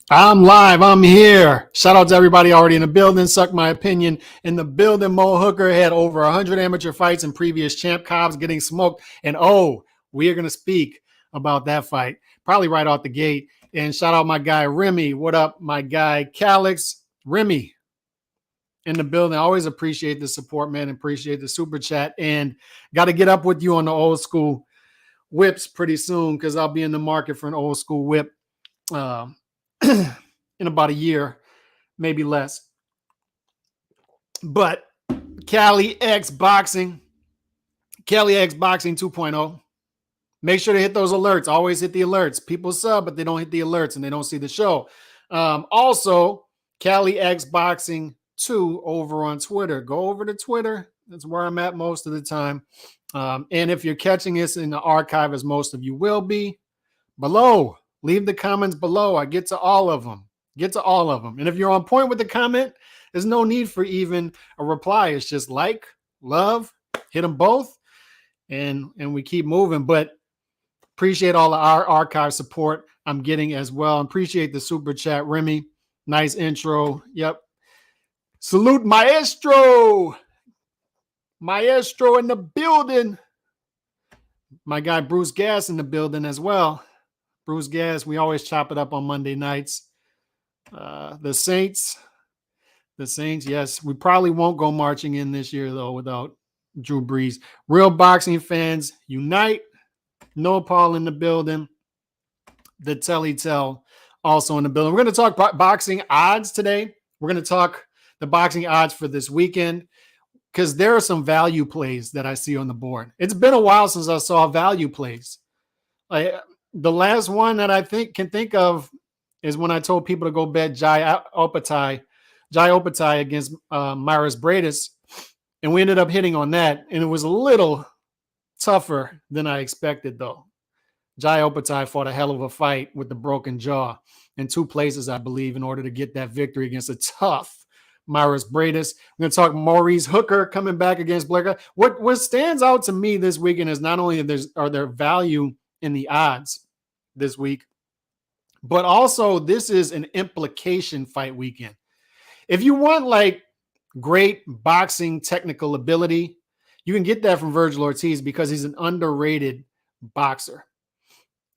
I'm live. I'm here. Shout out to everybody already in the building. Suck my opinion. In the building, Mo Hooker had over 100 amateur fights and previous champ. Cobbs getting smoked. And we are going to speak about that fight probably right out the gate. And shout out my guy, Remy. What up, my guy, Calix? Remy in the building. I always appreciate the support, man. Appreciate the super chat. And got to get up with you on the old school whips pretty soon because I'll be in the market for an old school whip. In about a year, maybe less. But Cali X Boxing 2.0. Make sure to hit those alerts. Always hit the alerts. People sub, but they don't hit the alerts and they don't see the show. Also, Cali X Boxing 2 over on Twitter. Go over to Twitter. That's where I'm at most of the time. And if you're catching this in the archive, as most of you will be, below. Leave the comments below. I get to all of them. And if you're on point with the comment, there's no need for even a reply. It's just like, love, hit them both, and we keep moving. But appreciate all of our archive support I'm getting as well. Appreciate the super chat, Remy. Nice intro. Yep. Salute Maestro. Maestro in the building. My guy Bruce Gas in the building as well. Bruce Gas, we always chop it up on Monday nights. The Saints, yes. We probably won't go marching in this year, though, without Drew Brees. Real boxing fans, unite. No Paul in the building. The Telly-Tell also in the building. We're going to talk boxing odds today. We're going to talk the boxing odds for this weekend because there are some value plays that I see on the board. It's been a while since I saw value plays. The last one that I can think of is when I told people to go bet Jai Opatai against Maurice Bradis, and we ended up hitting on that, and it was a little tougher than I expected, though. Jai Opatai fought a hell of a fight with the broken jaw in 2 places, I believe, in order to get that victory against a tough Maurice Bradis. We're going to talk Maurice Hooker coming back against Blair Cobbs. What stands out to me this weekend is not only are there value in the odds this week, but also this is an implication fight weekend. If you want like great boxing technical ability, you can get that from Vergil Ortiz because he's an underrated boxer.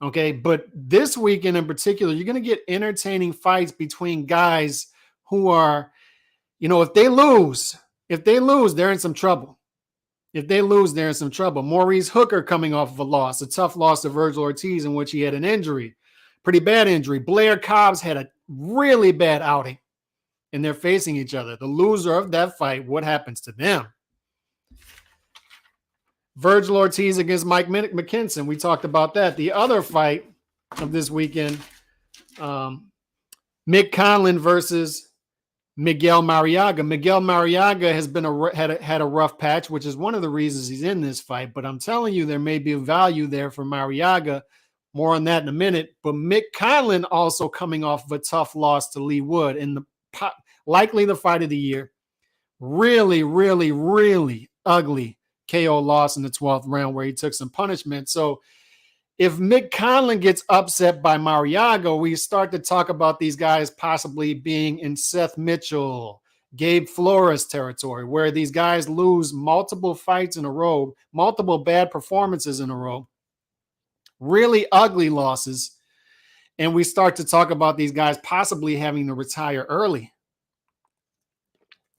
Okay, but this weekend in particular, you're going to get entertaining fights between guys who are, if they lose, they're in some trouble. Maurice Hooker coming off of a loss, a tough loss to Vergil Ortiz in which he had an injury, pretty bad injury. Blair Cobbs had a really bad outing, and they're facing each other. The loser of that fight, what happens to them? Vergil Ortiz against Mckinson. We talked about that. The other fight of this weekend, Mick Conlan versus Miguel Mariaga. Miguel Mariaga has been had a rough patch, which is one of the reasons he's in this fight. But I'm telling you, there may be a value there for Mariaga. More on that in a minute. But Mick Conlan also coming off of a tough loss to Leigh Wood in likely the fight of the year. Really, really, really ugly KO loss in the 12th round where he took some punishment. So if Mick Conlan gets upset by Mariaga, we start to talk about these guys possibly being in Seth Mitchell, Gabe Flores territory, where these guys lose multiple fights in a row, multiple bad performances in a row, really ugly losses, and we start to talk about these guys possibly having to retire early.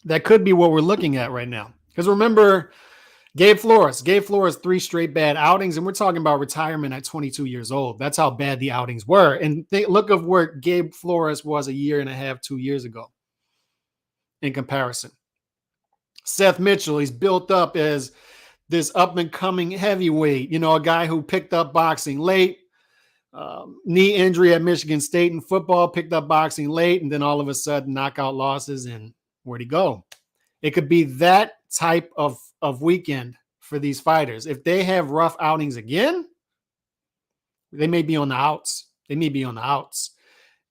That could be what we're looking at right now. Because remember, Gabe Flores, 3 straight bad outings, and we're talking about retirement at 22 years old. That's how bad the outings were. And look of where Gabe Flores was a year and a half, 2 years ago in comparison. Seth Mitchell, he's built up as this up-and-coming heavyweight, a guy who picked up boxing late, knee injury at Michigan State in football, picked up boxing late, and then all of a sudden knockout losses, and where'd he go? It could be that type of weekend for these fighters. If they have rough outings again, they may be on the outs.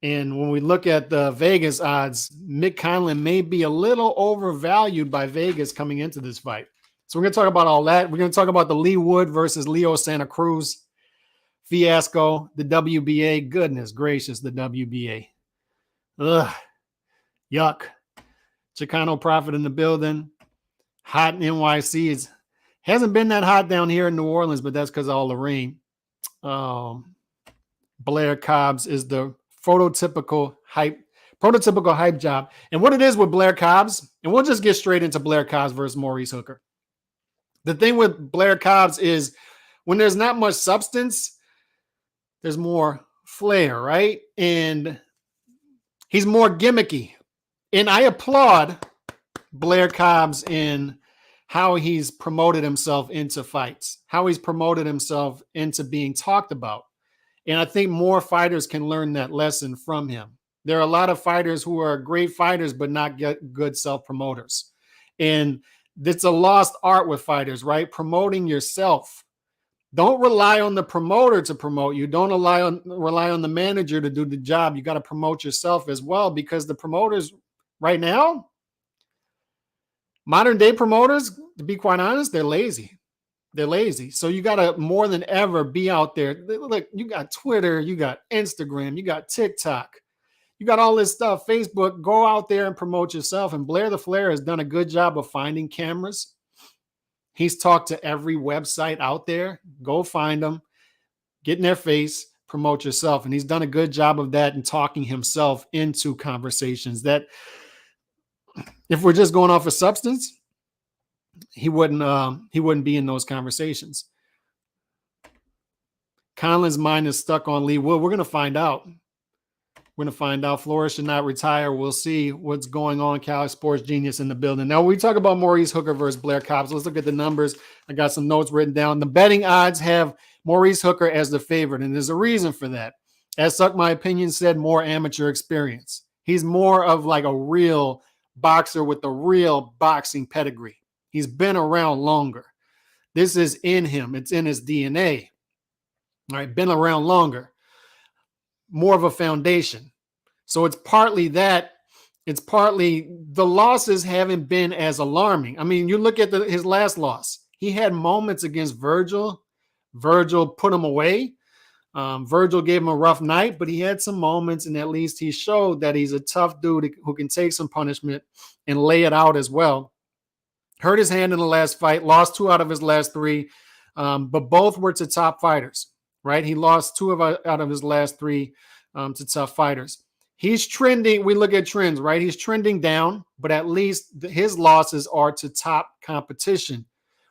And when we look at the Vegas odds, Mick Conlan may be a little overvalued by Vegas coming into this fight. So we're going to talk about all that. We're going to talk about the Leigh Wood versus Leo Santa Cruz fiasco, the WBA. Goodness gracious, the WBA. Ugh, yuck. Chicano Prophet in the building. Hot in NYC. Hasn't been that hot down here in New Orleans, but that's because of all the rain. Blair Cobbs is the prototypical hype job. And what it is with Blair Cobbs, and we'll just get straight into Blair Cobbs versus Maurice Hooker. The thing with Blair Cobbs is when there's not much substance, there's more flair, right? And he's more gimmicky. And I applaud Blair Cobbs in how he's promoted himself into fights, how he's promoted himself into being talked about. And I think more fighters can learn that lesson from him. There are a lot of fighters who are great fighters, but not good self-promoters. And it's a lost art with fighters, right? Promoting yourself. Don't rely on the promoter to promote you. Don't rely on the manager to do the job. You got to promote yourself as well, because the promoters right now, modern day promoters, to be quite honest, they're lazy. They're lazy. So you got to more than ever be out there. Look, you got Twitter, you got Instagram, you got TikTok, you got all this stuff, Facebook. Go out there and promote yourself. And Blair the Flair has done a good job of finding cameras. He's talked to every website out there. Go find them, get in their face, promote yourself. And he's done a good job of that and talking himself into conversations that, if we're just going off of substance, he wouldn't be in those conversations. Conlan's mind is stuck on Leigh Wood. We're going to find out. We're going to find out. Flores should not retire. We'll see what's going on. Cali Sports Genius in the building. Now, we talk about Maurice Hooker versus Blair Cobbs. Let's look at the numbers. I got some notes written down. The betting odds have Maurice Hooker as the favorite, and there's a reason for that. As Suck My Opinion said, more amateur experience. He's more of like a real boxer with a real boxing pedigree. He's been around longer. This is in him. It's in his DNA. All right, been around longer. More of a foundation. So it's partly that. It's partly the losses haven't been as alarming. I mean, you look at his last loss. He had moments against Virgil. Virgil put him away. Virgil gave him a rough night, but he had some moments, and at least he showed that he's a tough dude who can take some punishment and lay it out as well. Hurt his hand in the last fight, lost 2 out of his last 3, but both were to top fighters, right? He lost 2 out of his last 3 to tough fighters. He's trending. We look at trends, right? He's trending down, but at least his losses are to top competition.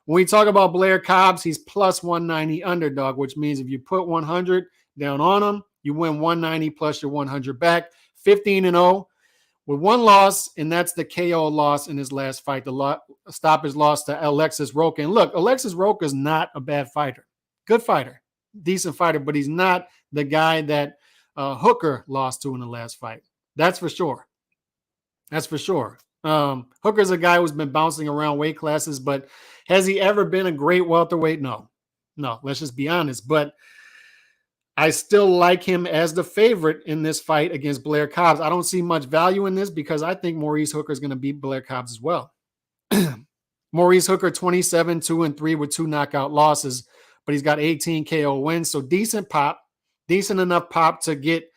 When we talk about Blair Cobbs, he's plus 190 underdog, which means if you put 100 down on him, you win 190 plus your 100 back. 15-0 with 1 loss, and that's the KO loss in his last fight. The stoppage loss to Alexis Roca. And look, Alexis Roca is not a bad fighter. Good fighter. Decent fighter, but he's not the guy that Hooker lost to in the last fight. That's for sure. That's for sure. Hooker's a guy who's been bouncing around weight classes, but has he ever been a great welterweight? No, let's just be honest. But I still like him as the favorite in this fight against Blair Cobbs. I don't see much value in this because I think Maurice Hooker is going to beat Blair Cobbs as well. Maurice Hooker, 27-2-3 with 2 knockout losses, but he's got 18 KO wins. So decent enough pop to get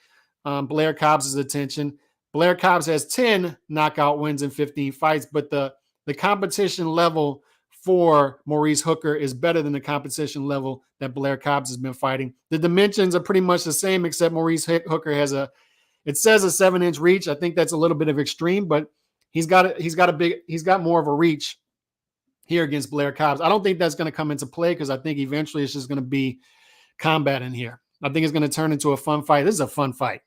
Blair Cobbs' attention. Blair Cobbs has 10 knockout wins in 15 fights, but the competition level for Maurice Hooker is better than the competition level that Blair Cobbs has been fighting. The dimensions are pretty much the same, except Maurice Hooker has it says a 7-inch reach. I think that's a little bit of extreme, but he's got more of a reach here against Blair Cobbs. I don't think that's going to come into play because I think eventually it's just going to be combat in here. I think it's going to turn into a fun fight. This is a fun fight.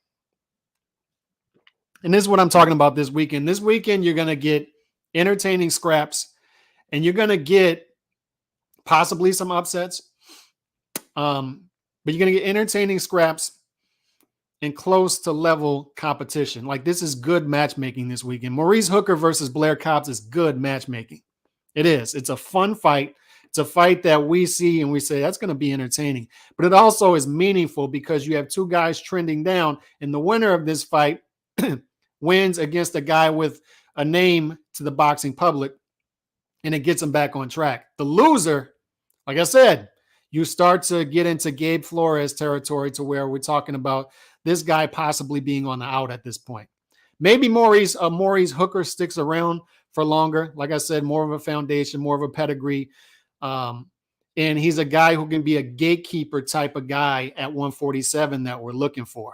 And this is what I'm talking about this weekend. This weekend, you're going to get entertaining scraps, and you're going to get possibly some upsets. But you're going to get entertaining scraps and close to level competition. Like, this is good matchmaking this weekend. Maurice Hooker versus Blair Cobbs is good matchmaking. It is. It's a fun fight. It's a fight that we see and we say that's going to be entertaining. But it also is meaningful because you have 2 guys trending down, and the winner of this fight wins against a guy with a name to the boxing public, and it gets him back on track. The loser, like I said, you start to get into Gabe Flores territory to where we're talking about this guy possibly being on the out at this point. Maybe Maurice Hooker sticks around for longer. Like I said, more of a foundation, more of a pedigree. And he's a guy who can be a gatekeeper type of guy at 147 that we're looking for.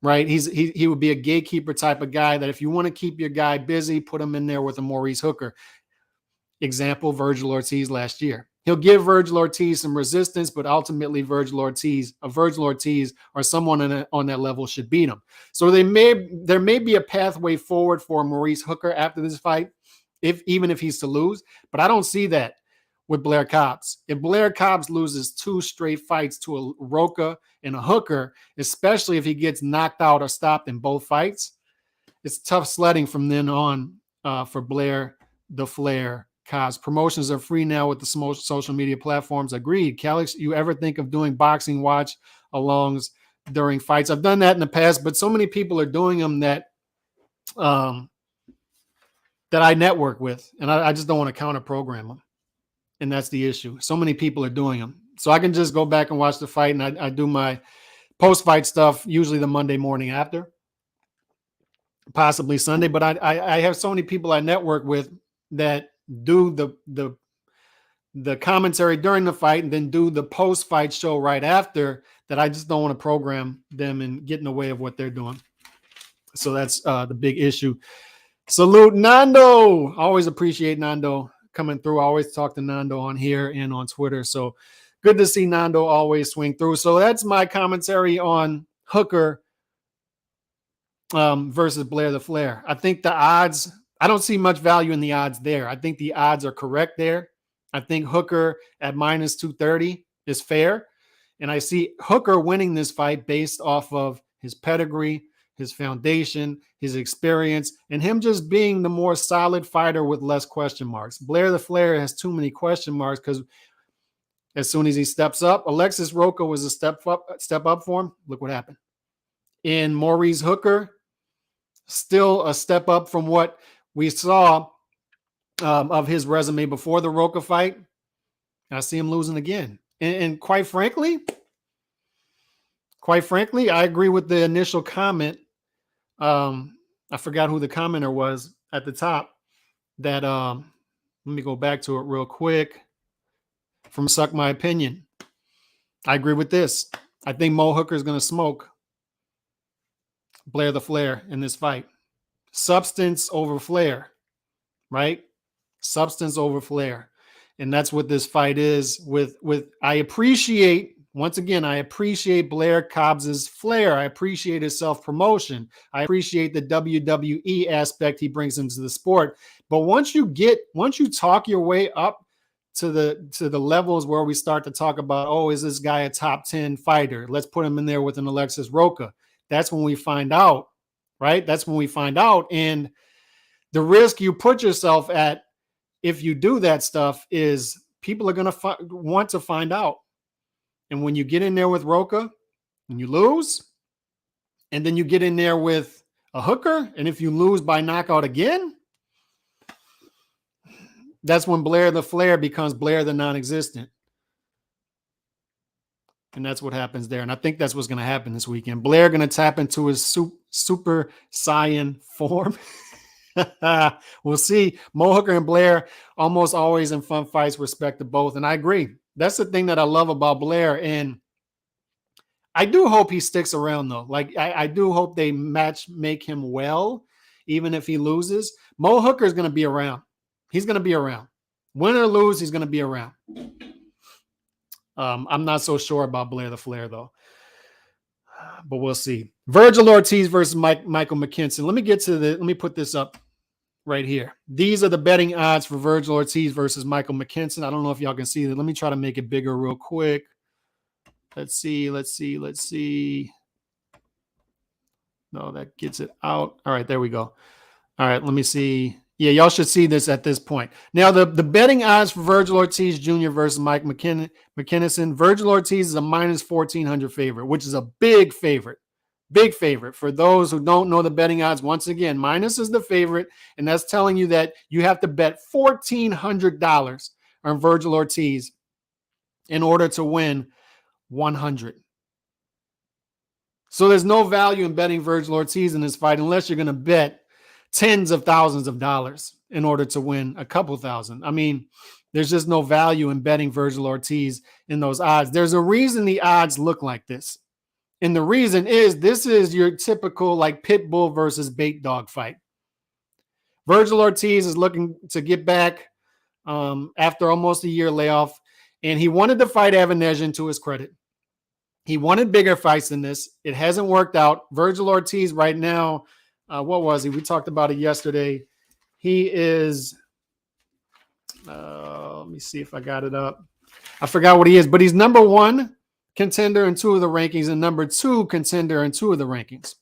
Right? He would be a gatekeeper type of guy that if you want to keep your guy busy, put him in there with a Maurice Hooker. Example, Vergil Ortiz last year. He'll give Vergil Ortiz some resistance, but ultimately Vergil Ortiz or someone on that level should beat him. So there may be a pathway forward for Maurice Hooker after this fight, even if he's to lose. But I don't see that with Blair Cobbs. If Blair Cobbs loses 2 straight fights to a Roca and a Hooker, especially if he gets knocked out or stopped in both fights, it's tough sledding from then on for Blair the Flair Cobbs. Promotions are free now with the social media platforms. Agreed. Calix, you ever think of doing boxing watch alongs during fights? I've done that in the past, but so many people are doing them that I network with, and I just don't want to counter program them. And that's the issue. So many people are doing them. So I can just go back and watch the fight, and I do my post-fight stuff usually the Monday morning after, possibly Sunday. But I have so many people I network with that do the commentary during the fight and then do the post-fight show right after, that I just don't want to program them and get in the way of what they're doing. So that's the big issue. Salute Nando. Always appreciate Nando coming through. I always talk to Nando on here and on Twitter. So good to see Nando always swing through. So that's my commentary on Hooker versus Blair the Flair. I think the odds, I don't see much value in the odds there. I think the odds are correct there. I think Hooker at minus 230 is fair. And I see Hooker winning this fight based off of his pedigree, his foundation, his experience, and him just being the more solid fighter with less question marks. Blair the Flair has too many question marks because as soon as he steps up, Alexis Roca was a step up for him. Look what happened. And Maurice Hooker, still a step up from what we saw of his resume before the Roca fight. I see him losing again. And quite frankly, I agree with the initial comment. I forgot who the commenter was at the top. That let me go back to it real quick. From Suck My Opinion. I agree with this. I think Mo Hooker is going to smoke Blair the Flair in this fight. Substance over flair, right? Substance over flair. And that's what this fight is with I appreciate, once again, I appreciate Blair Cobbs's flair. I appreciate his self-promotion. I appreciate the WWE aspect he brings into the sport. But once you talk your way up to the levels where we start to talk about, oh, is this guy a top 10 fighter? Let's put him in there with an Alexis Roca. That's when we find out, right? That's when we find out. And the risk you put yourself at if you do that stuff is people are going to want to find out. And when you get in there with Roca and you lose, and then you get in there with a Hooker, and if you lose by knockout again, that's when Blair the Flair becomes Blair the non-existent. And that's what happens there. And I think that's what's going to happen this weekend. Blair going to tap into his super Saiyan form. We'll see. Mo Hooker and Blair almost always in fun fights, respect to both. And I agree. That's the thing that I love about Blair. And I do hope he sticks around, though. Like, I do hope they make him well, even if he loses. Mo Hooker is going to be around. He's going to be around. Win or lose, he's going to be around. I'm not so sure about Blair the Flair, though. But we'll see. Vergil Ortiz versus Michael Mckinson. Let me put this up right here. These are the betting odds for Vergil Ortiz versus Michael Mckinson. I don't know if y'all can see that. Let me try to make it bigger real quick. Let's see. No, that gets it out. All right, there we go. All right, let me see. Yeah, y'all should see this at this point. Now, the betting odds for Vergil Ortiz Jr. versus Mike Mckennison. Vergil Ortiz is a minus 1,400 favorite, which is a big favorite. Big favorite. For those who don't know the betting odds, once again, minus is the favorite, and that's telling you that you have to bet $1,400 on Vergil Ortiz in order to win 100. So there's no value in betting Vergil Ortiz in this fight unless you're going to bet tens of thousands of dollars in order to win a couple thousand. I mean, there's just no value in betting Vergil Ortiz in those odds. There's a reason the odds look like this. And the reason is this is your typical like pit bull versus bait dog fight. Vergil Ortiz is looking to get back after almost a year layoff, and he wanted to fight Evanesyan, to his credit. He wanted bigger fights than this. It hasn't worked out. Vergil Ortiz right now, what was he? We talked about it yesterday. He is, let me see if I got it up. I forgot what he is, but he's number 1 contender in 2 of the rankings and number 2 contender in 2 of the rankings.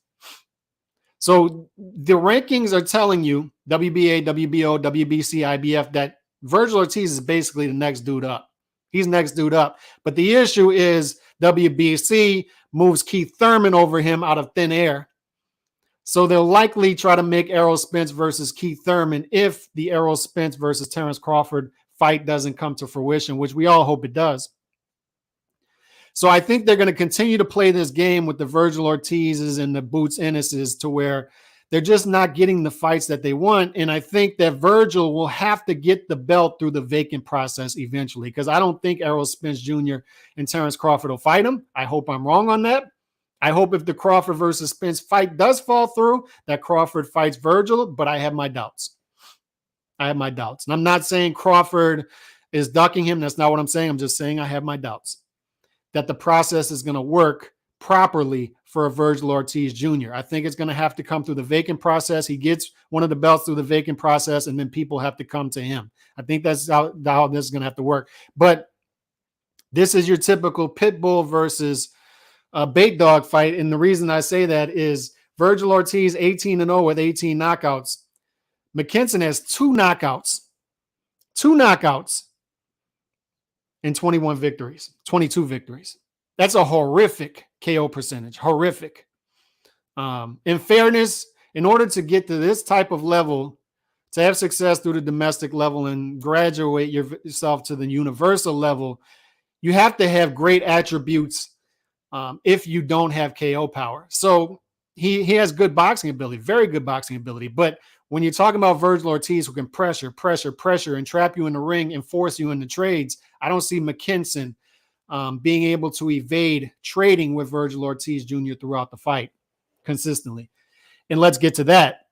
So the rankings are telling you, WBA, WBO, WBC, IBF, that Vergil Ortiz is basically the next dude up. He's next dude up. But the issue is WBC moves Keith Thurman over him out of thin air. So they'll likely try to make Errol Spence versus Keith Thurman if the Errol Spence versus Terrence Crawford fight doesn't come to fruition, which we all hope it does. So I think they're going to continue to play this game with the Vergil Ortizes and the Boots Ennises to where they're just not getting the fights that they want. And I think that Vergil will have to get the belt through the vacant process eventually, because I don't think Errol Spence Jr. and Terrence Crawford will fight him. I hope I'm wrong on that. I hope if the Crawford versus Spence fight does fall through, that Crawford fights Vergil, but I have my doubts. I have my doubts. And I'm not saying Crawford is ducking him. That's not what I'm saying. I'm just saying I have my doubts that the process is going to work properly for a Vergil Ortiz Jr. I think it's going to have to come through the vacant process. He gets one of the belts through the vacant process, and then people have to come to him. I think that's how this is going to have to work. But this is your typical pit bull versus bait dog fight. And the reason I say that is Vergil Ortiz 18-0 with 18 knockouts. Mckinson has 2 knockouts. 2 knockouts. In 21 victories, 22 victories. That's a horrific KO percentage, horrific. In fairness, in order to get to this type of level, to have success through the domestic level and graduate yourself to the universal level, you have to have great attributes if you don't have KO power. So he has good boxing ability, very good boxing ability, but when you're talking about Vergil Ortiz who can pressure, and trap you in the ring and force you into trades, I don't see Mckinson being able to evade trading with Vergil Ortiz Jr. throughout the fight consistently. And let's get to that.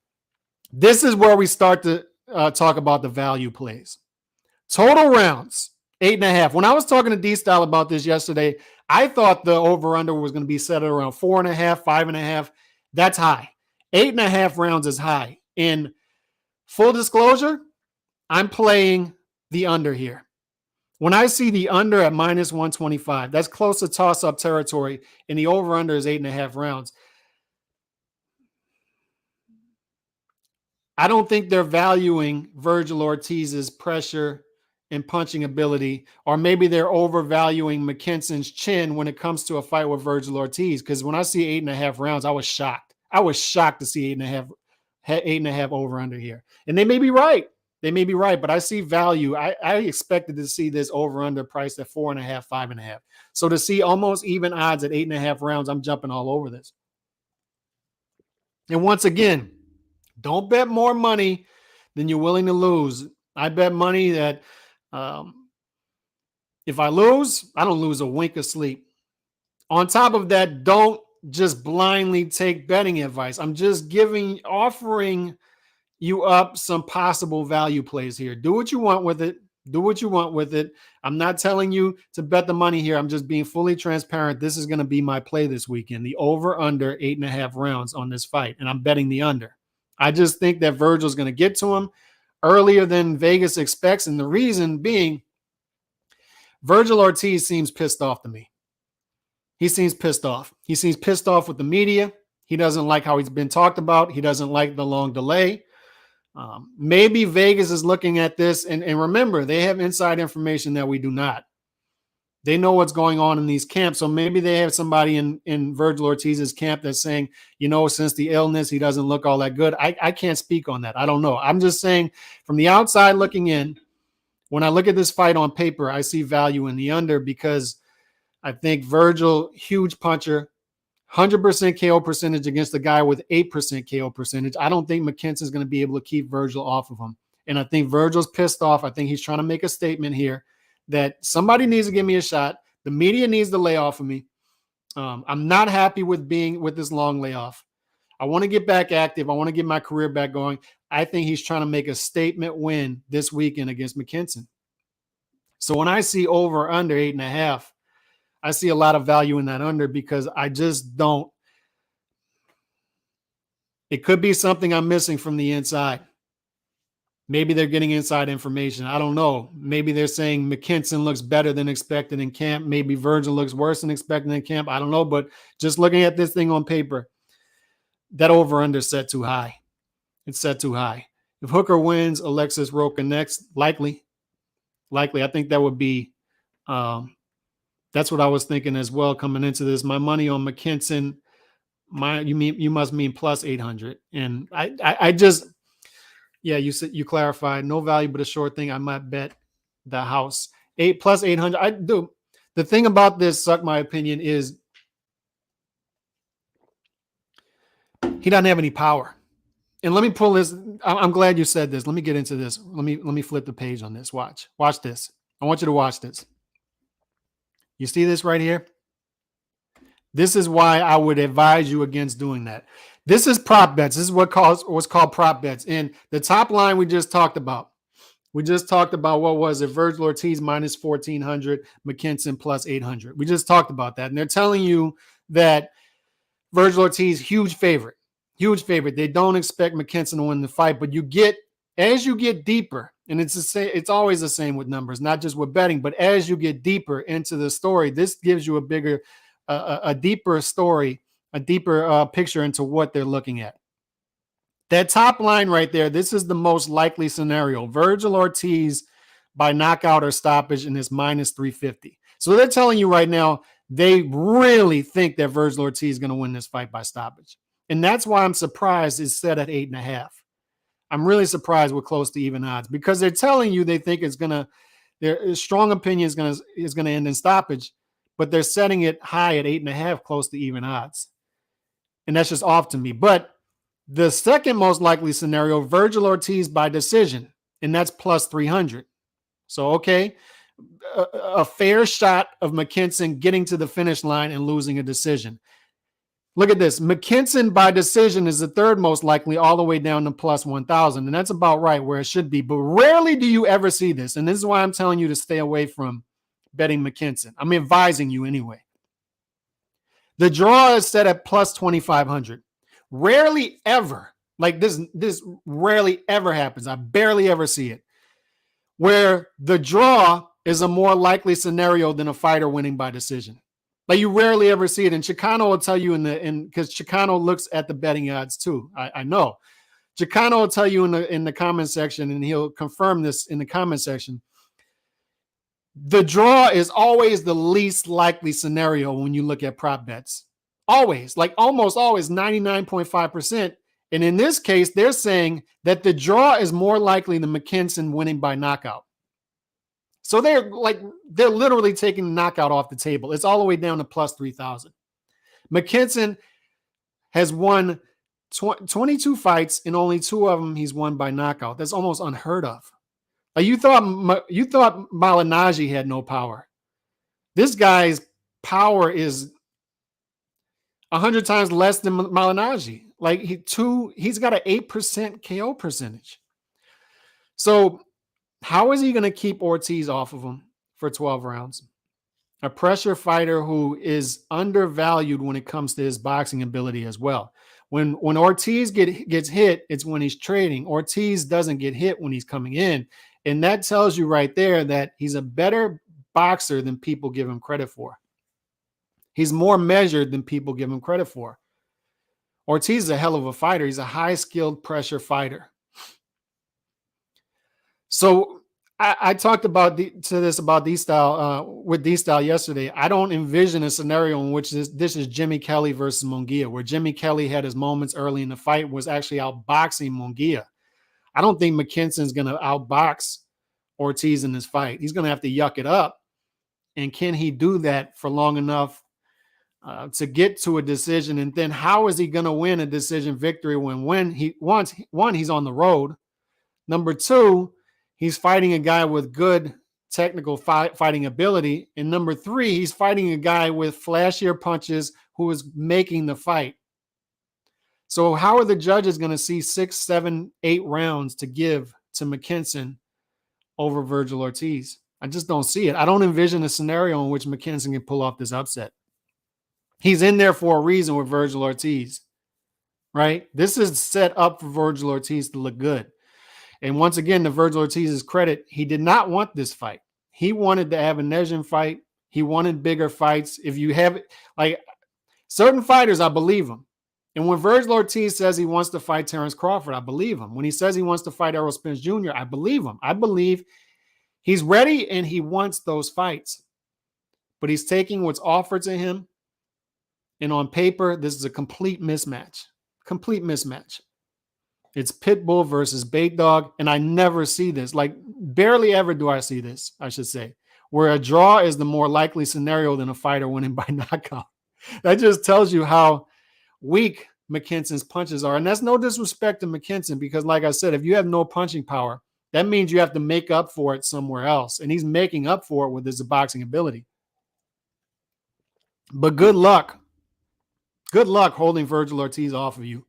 This is where we start to talk about the value plays. Total rounds, 8.5. When I was talking to D-Style about this yesterday, I thought the over-under was going to be set at around 4.5, 5.5. That's high. 8.5 rounds is high. In full disclosure, I'm playing the under here. When I see the under at minus 125, that's close to toss-up territory, and the over-under is 8.5 rounds. I don't think they're valuing Vergil Ortiz's pressure and punching ability, or maybe they're overvaluing Mckinson's chin when it comes to a fight with Vergil Ortiz, because when I see 8.5 rounds, I was shocked. I was shocked to see 8.5 over under here. And they may be right. They may be right, but I see value. I expected to see this over under priced at 4.5, 5.5. So to see almost even odds at 8.5 rounds, I'm jumping all over this. And once again, don't bet more money than you're willing to lose. I bet money that if I lose, I don't lose a wink of sleep. On top of that, don't just blindly take betting advice. I'm just offering you up some possible value plays here. Do what you want with it. Do what you want with it. I'm not telling you to bet the money here. I'm just being fully transparent. This is going to be my play this weekend. The over under 8.5 rounds on this fight. And I'm betting the under. I just think that Virgil's going to get to him earlier than Vegas expects. And the reason being, Vergil Ortiz seems pissed off to me. He seems pissed off. He seems pissed off with the media. He doesn't like how he's been talked about. He doesn't like the long delay. Maybe Vegas is looking at this. And remember, they have inside information that we do not. They know what's going on in these camps. So maybe they have somebody in Vergil Ortiz's camp that's saying, you know, since the illness, he doesn't look all that good. I can't speak on that. I don't know. I'm just saying from the outside looking in, when I look at this fight on paper, I see value in the under because I think Vergil, huge puncher, 100% KO percentage against a guy with 8% KO percentage. I don't think Mckinson's going to be able to keep Virgil off of him. And I think Virgil's pissed off. I think he's trying to make a statement here that somebody needs to give me a shot. The media needs to lay off of me. I'm not happy with this long layoff. I want to get back active. I want to get my career back going. I think he's trying to make a statement win this weekend against Mckinson. So when I see over under 8.5, I see a lot of value in that under because I just don't. It could be something I'm missing from the inside. Maybe they're getting inside information. I don't know. Maybe they're saying Mckinson looks better than expected in camp. Maybe Virgil looks worse than expected in camp. I don't know. But just looking at this thing on paper, that over-under set too high. It's set too high. If Hooker wins, Alexis Roca next, likely. I think that would be that's what I was thinking as well coming into this. My money on Mckinson, you must mean plus 800. And I just, yeah, you clarified no value but a short thing. I might bet the house 8 plus 800. I do. The thing about this, suck my opinion, is he doesn't have any power. And let me pull this. I'm glad you said this. Let me get into this. Let me flip the page on this. Watch this. I want you to watch this. You see this right here? This is why I would advise you against doing that. This is prop bets. This is what's called prop bets. And the top line we just talked about. We just talked about, what was it? Vergil Ortiz minus 1,400, Mckinson plus 800. We just talked about that. And they're telling you that Vergil Ortiz, huge favorite. Huge favorite. They don't expect Mckinson to win the fight, but as you get deeper, and it's always the same with numbers, not just with betting, but as you get deeper into the story, this gives you a deeper story, a deeper picture into what they're looking at. That top line right there, this is the most likely scenario. Vergil Ortiz by knockout or stoppage, and it's minus 350. So they're telling you right now, they really think that Vergil Ortiz is going to win this fight by stoppage. And that's why I'm surprised it's set at 8.5. I'm really surprised we're close to even odds because they're telling you they think their strong opinion is going to end in stoppage, but they're setting it high at 8.5, close to even odds. And that's just off to me. But the second most likely scenario, Vergil Ortiz by decision, and that's plus 300. So, okay, a fair shot of Mckinson getting to the finish line and losing a decision. Look at this. Mckinson by decision is the third most likely, all the way down to plus 1,000. And that's about right where it should be. But rarely do you ever see this. And this is why I'm telling you to stay away from betting Mckinson. I'm advising you anyway. The draw is set at plus 2,500. Rarely ever, like this rarely ever happens. I barely ever see it, where the draw is a more likely scenario than a fighter winning by decision. Like you rarely ever see it. And Chicano will tell you because Chicano looks at the betting odds too. I know. Chicano will tell you in the comment section, and he'll confirm this in the comment section. The draw is always the least likely scenario when you look at prop bets. Always, like almost always, 99.5%. And in this case, they're saying that the draw is more likely than Mckinson winning by knockout. So they're literally taking knockout off the table. It's all the way down to plus 3,000. Mckinson has won 22 fights, and only 2 of them he's won by knockout. That's almost unheard of. Like you thought Malignaggi had no power. This guy's power is 100 times less than Malignaggi. Like he's got an 8% KO percentage. So how is he going to keep Ortiz off of him for 12 rounds? A pressure fighter who is undervalued when it comes to his boxing ability as well. When Ortiz gets hit, it's when he's trading. Ortiz doesn't get hit when he's coming in. And that tells you right there that he's a better boxer than people give him credit for. He's more measured than people give him credit for. Ortiz is a hell of a fighter. He's a high-skilled pressure fighter. So I talked about D-Style yesterday. I don't envision a scenario in which this is Jimmy Kelly versus Munguia, where Jimmy Kelly had his moments early in the fight, was actually outboxing Munguia. I don't think Mckinson's going to outbox Ortiz in this fight. He's going to have to yuck it up. And can he do that for long enough to get to a decision. And then how is he going to win a decision victory when he's on the road? Number two, he's fighting a guy with good technical fighting ability. And number three, he's fighting a guy with flashier punches who is making the fight. So how are the judges going to see 6, 7, 8 rounds to give to Mckinson over Vergil Ortiz? I just don't see it. I don't envision a scenario in which Mckinson can pull off this upset. He's in there for a reason with Vergil Ortiz, right? This is set up for Vergil Ortiz to look good. And once again, to Vergil Ortiz's credit, he did not want this fight. He wanted the Avanesian fight. He wanted bigger fights. If you have, like, certain fighters, I believe them. And when Vergil Ortiz says he wants to fight Terrence Crawford, I believe him. When he says he wants to fight Errol Spence Jr., I believe him. I believe he's ready and he wants those fights. But he's taking what's offered to him. And on paper, this is a complete mismatch. Complete mismatch. It's Pitbull versus Bait Dog. And I never see this. Like, barely ever do I see this, I should say, where a draw is the more likely scenario than a fighter winning by knockout. That just tells you how weak Mckinson's punches are. And that's no disrespect to Mckinson, because like I said, if you have no punching power, that means you have to make up for it somewhere else. And he's making up for it with his boxing ability. But good luck. Good luck holding Vergil Ortiz off of you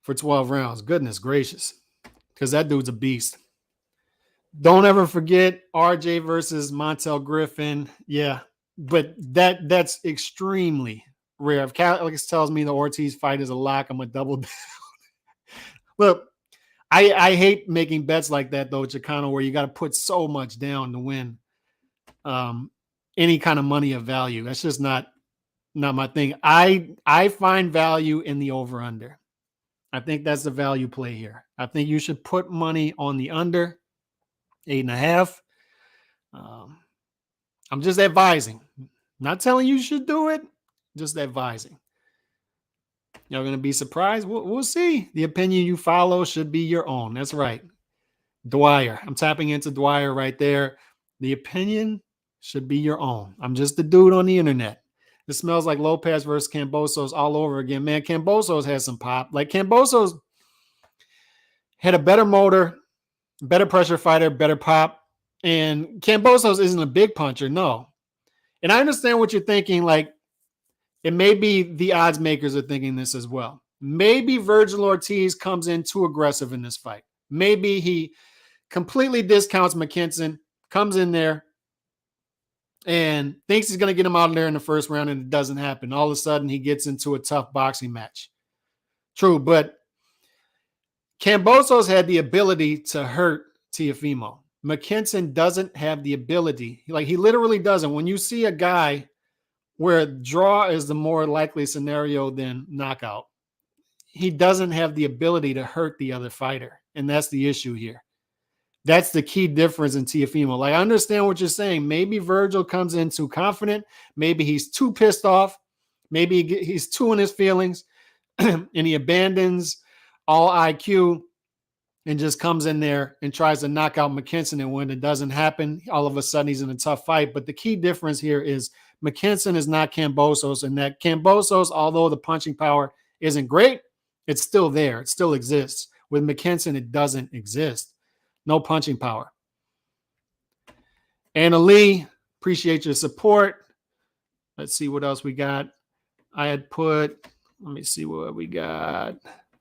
for 12 rounds. Goodness gracious. Because that dude's a beast. Don't ever forget RJ versus Montel Griffin. Yeah, but that's extremely rare. If Alex tells me the Ortiz fight is a lock, I'm a double down. Look, I hate making bets like that, though, Chicano, where you got to put so much down to win any kind of money of value. That's just not my thing. I find value in the over-under. I think that's the value play here. I think you should put money on the under 8.5. I'm just advising. Not telling you should do it, just advising. You're going to be surprised. We'll see. The opinion you follow should be your own. That's right. Dwyer. I'm tapping into Dwyer right there. The opinion should be your own. I'm just a dude on the internet. This smells like Lopez versus Kambosos all over again. Man, Kambosos has some pop. Like, Kambosos had a better motor, better pressure fighter, better pop. And Kambosos isn't a big puncher, no. And I understand what you're thinking. Like, it may be the odds makers are thinking this as well. Maybe Vergil Ortiz comes in too aggressive in this fight. Maybe he completely discounts Mckinson, comes in there, and thinks he's going to get him out of there in the first round, and it doesn't happen. All of a sudden, he gets into a tough boxing match. True, but Kambosos had the ability to hurt Teofimo. Mckinson doesn't have the ability. Like, he literally doesn't. When you see a guy where draw is the more likely scenario than knockout, he doesn't have the ability to hurt the other fighter, and that's the issue here. That's the key difference in Teofimo. Like, I understand what you're saying. Maybe Virgil comes in too confident. Maybe he's too pissed off. Maybe he's too in his feelings and he abandons all IQ and just comes in there and tries to knock out Mckinson. And when it doesn't happen, all of a sudden he's in a tough fight. But the key difference here is Mckinson is not Kambosos, and that Kambosos, although the punching power isn't great, it's still there. It still exists. With Mckinson, it doesn't exist. No punching power. Anna Leigh, appreciate your support. Let's see what else we got. Let me see what we got.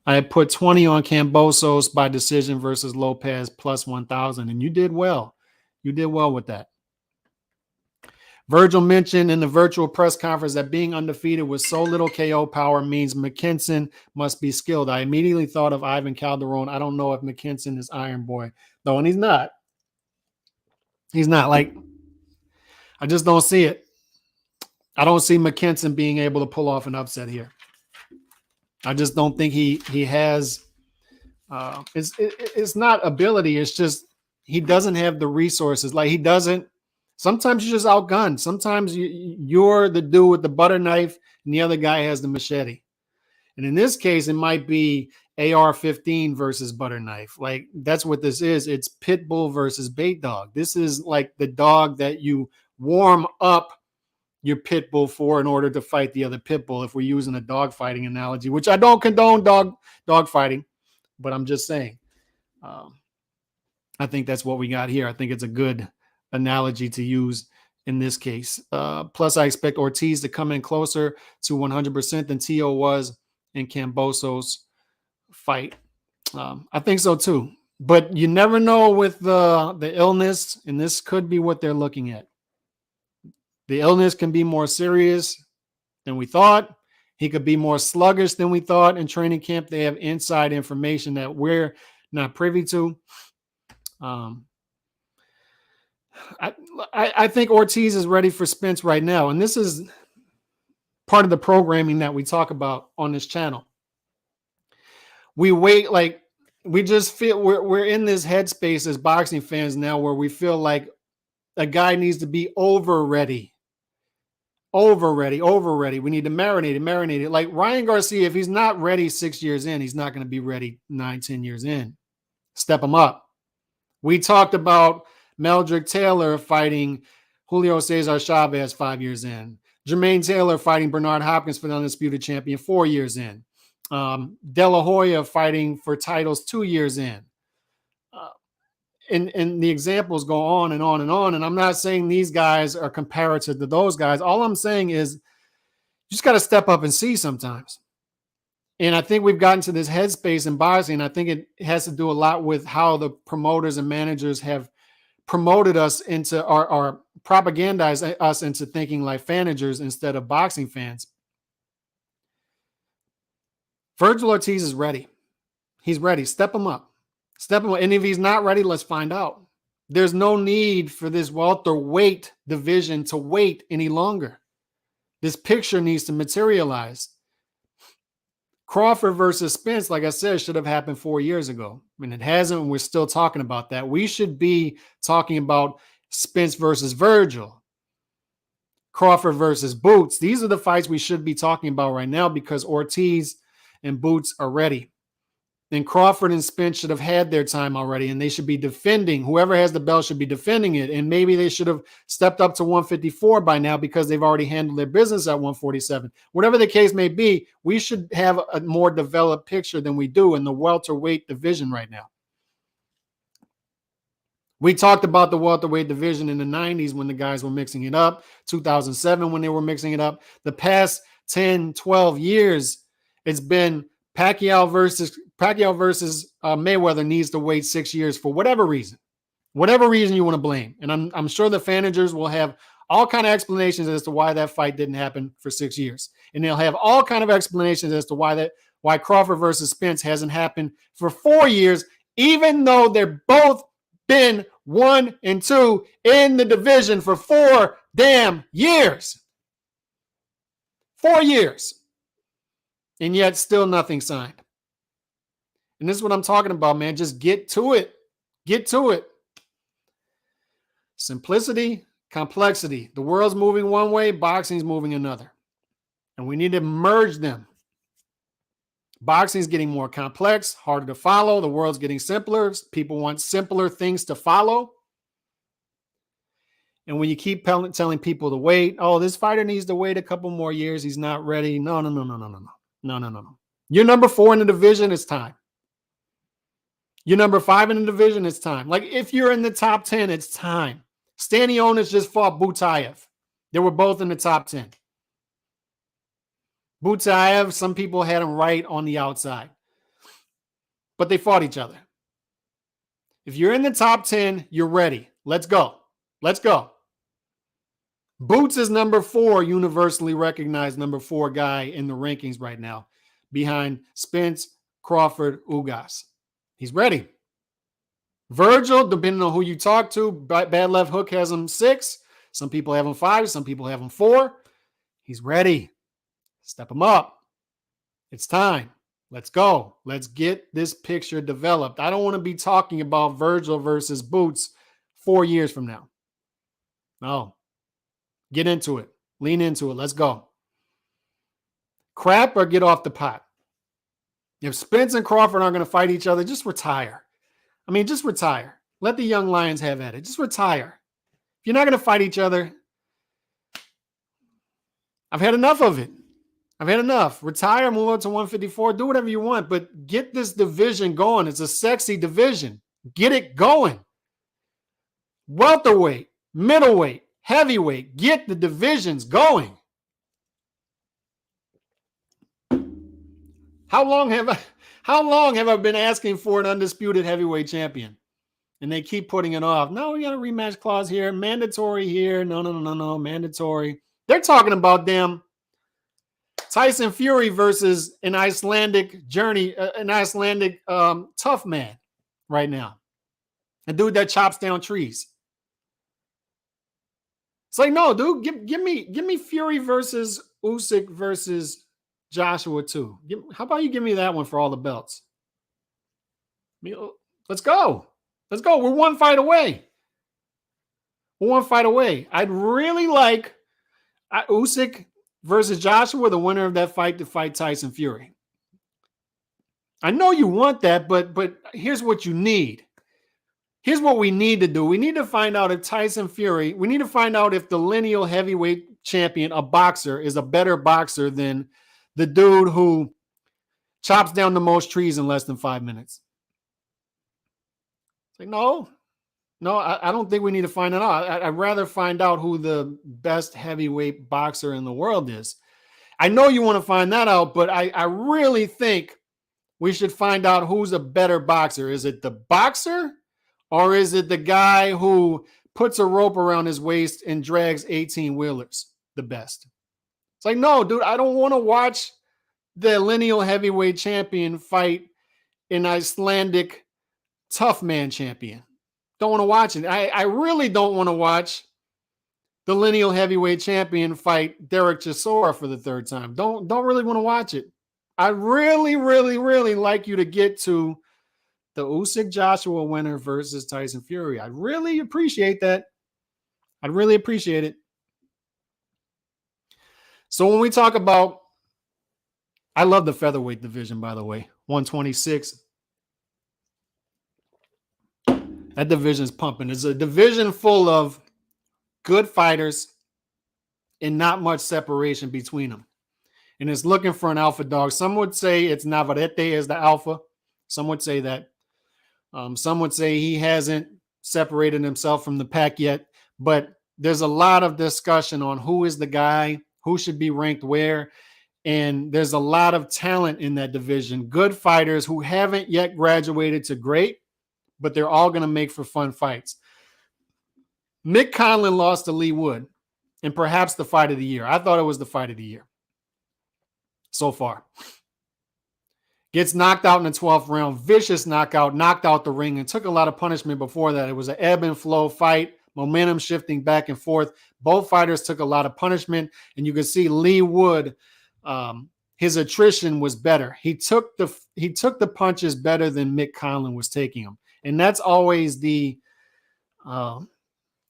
I had put 20 on Kambosos by decision versus Lopez plus 1,000, and you did well. You did well with that. Virgil mentioned in the virtual press conference that being undefeated with so little KO power means Mckinson must be skilled. I immediately thought of Ivan Calderon. I don't know if Mckinson is Iron Boy, though, and he's not. He's not. Like, I just don't see it. I don't see Mckinson being able to pull off an upset here. I just don't think he has. It's not ability. It's just he doesn't have the resources. Like, he doesn't. Sometimes you're just outgunned. Sometimes you're the dude with the butter knife and the other guy has the machete. And in this case, it might be AR-15 versus butter knife. Like, that's what this is. It's Pitbull versus Bait Dog. This is like the dog that you warm up your pit bull for in order to fight the other pit bull, if we're using a dog fighting analogy, which I don't condone dog fighting, but I'm just saying. I think that's what we got here. I think it's a good analogy to use in this case. Plus, I expect Ortiz to come in closer to 100% than Tio was in Camboso's fight. I think so too. But you never know with the illness, and this could be what they're looking at. The illness can be more serious than we thought. He could be more sluggish than we thought in training camp. They have inside information that we're not privy to. I think Ortiz is ready for Spence right now. And this is part of the programming that we talk about on this channel. We wait, like, we just feel we're in this headspace as boxing fans now where we feel like a guy needs to be over ready. We need to marinate it. Like Ryan Garcia, if he's not ready 6 years in, he's not going to be ready 9-10 years in. Step him up. We talked about Meldrick Taylor fighting Julio Cesar Chavez 5 years in. Jermaine Taylor fighting Bernard Hopkins for the undisputed champion 4 years in. De La Hoya fighting for titles 2 years in. And the examples go on and on and on. And I'm not saying these guys are comparative to those guys. All I'm saying is you just got to step up and see sometimes. And I think we've gotten to this headspace in boxing. I think it has to do a lot with how the promoters and managers have promoted us into or propagandized us into thinking like fanagers instead of boxing fans. Vergil Ortiz is ready. He's ready. Step him up. And if he's not ready, let's find out. There's no need for this welterweight division to wait any longer. This picture needs to materialize. Crawford versus Spence, like I said, should have happened 4 years ago. I mean, it hasn't, and we're still talking about that. We should be talking about Spence versus Virgil. Crawford versus Boots. These are the fights we should be talking about right now because Ortiz and Boots are ready. And Crawford and Spence should have had their time already, and they should be defending. Whoever has the belt should be defending it. And maybe they should have stepped up to 154 by now because they've already handled their business at 147. Whatever the case may be, we should have a more developed picture than we do in the welterweight division right now. We talked about the welterweight division in the 90s when the guys were mixing it up, 2007 when they were mixing it up. The past 10, 12 years, it's been Pacquiao versus Mayweather needs to wait 6 years for whatever reason you want to blame. And I'm sure the fanagers will have all kind of explanations as to why that fight didn't happen for 6 years. And they'll have all kind of explanations as to why Crawford versus Spence hasn't happened for 4 years, even though they're both been 1 and 2 in the division for 4 damn years. 4 years. And yet still nothing signed. And this is what I'm talking about, man. Just get to it. Get to it. Simplicity, complexity. The world's moving one way, boxing's moving another. And we need to merge them. Boxing's getting more complex, harder to follow. The world's getting simpler. People want simpler things to follow. And when you keep telling people to wait, oh, this fighter needs to wait a couple more years. He's not ready. No. You're number 4 in the division, it's time. You're number 5 in the division, it's time. Like, if you're in the top 10, it's time. Stanionis just fought Butayev. They were both in the top 10. Butayev, some people had him right on the outside. But they fought each other. If you're in the top 10, you're ready. Let's go. Let's go. Boots is number 4, universally recognized number 4 guy in the rankings right now, behind Spence, Crawford, Ugas. He's ready. Virgil, depending on who you talk to, Bad Left Hook has him 6. Some people have him 5. Some people have him 4. He's ready. Step him up. It's time. Let's go. Let's get this picture developed. I don't want to be talking about Virgil versus Boots 4 years from now. No. Get into it. Lean into it. Let's go. Crap or get off the pot. If Spence and Crawford aren't going to fight each other, just retire. I mean, just retire. Let the young lions have at it. Just retire. If you're not going to fight each other, I've had enough of it. I've had enough. Retire, move on to 154. Do whatever you want, but get this division going. It's a sexy division. Get it going. Welterweight, middleweight, heavyweight. Get the divisions going. How long have I been asking for an undisputed heavyweight champion? And they keep putting it off. No, we got a rematch clause here. Mandatory here. No. Mandatory. They're talking about damn Tyson Fury versus an Icelandic tough man right now. A dude that chops down trees. It's like, no, dude, give me Fury versus Usyk versus Joshua too. How about you give me that one for all the belts? Let's go. Let's go. We're one fight away. I'd really like Usyk versus Joshua, the winner of that fight, to fight Tyson Fury. I know you want that, but here's what you need. Here's what we need to do. We need to find out if Tyson Fury, we need to find out if the lineal heavyweight champion, a boxer, is a better boxer than the dude who chops down the most trees in less than 5 minutes. It's like, no, I don't think we need to find it out. I'd rather find out who the best heavyweight boxer in the world is. I know you want to find that out, but I really think we should find out who's a better boxer. Is it the boxer, or is it the guy who puts a rope around his waist and drags 18-wheelers the best? It's like, no, dude, I don't want to watch the lineal heavyweight champion fight an Icelandic tough man champion. Don't want to watch it. I really don't want to watch the lineal heavyweight champion fight Derek Chisora for the third time. Don't really want to watch it. I really like you to get to the Usyk Joshua winner versus Tyson Fury. I'd really appreciate that. I'd really appreciate it. So when we talk about, I love the featherweight division, by the way, 126. That division's pumping. It's a division full of good fighters and not much separation between them. And it's looking for an alpha dog. Some would say it's Navarrete as the alpha. Some would say that. Some would say he hasn't separated himself from the pack yet. But there's a lot of discussion on who is the guy, who should be ranked where. And there's a lot of talent in that division. Good fighters who haven't yet graduated to great, but they're all going to make for fun fights. Mick Conlan lost to Leigh Wood, and perhaps the fight of the year. I thought it was the fight of the year so far. Gets knocked out in the 12th round. Vicious knockout, knocked out the ring, and took a lot of punishment before that. It was an ebb and flow fight, momentum shifting back and forth. Both fighters took a lot of punishment, and you can see Leigh Wood, his attrition was better. He took the punches better than Mick Conlan was taking them. And that's always the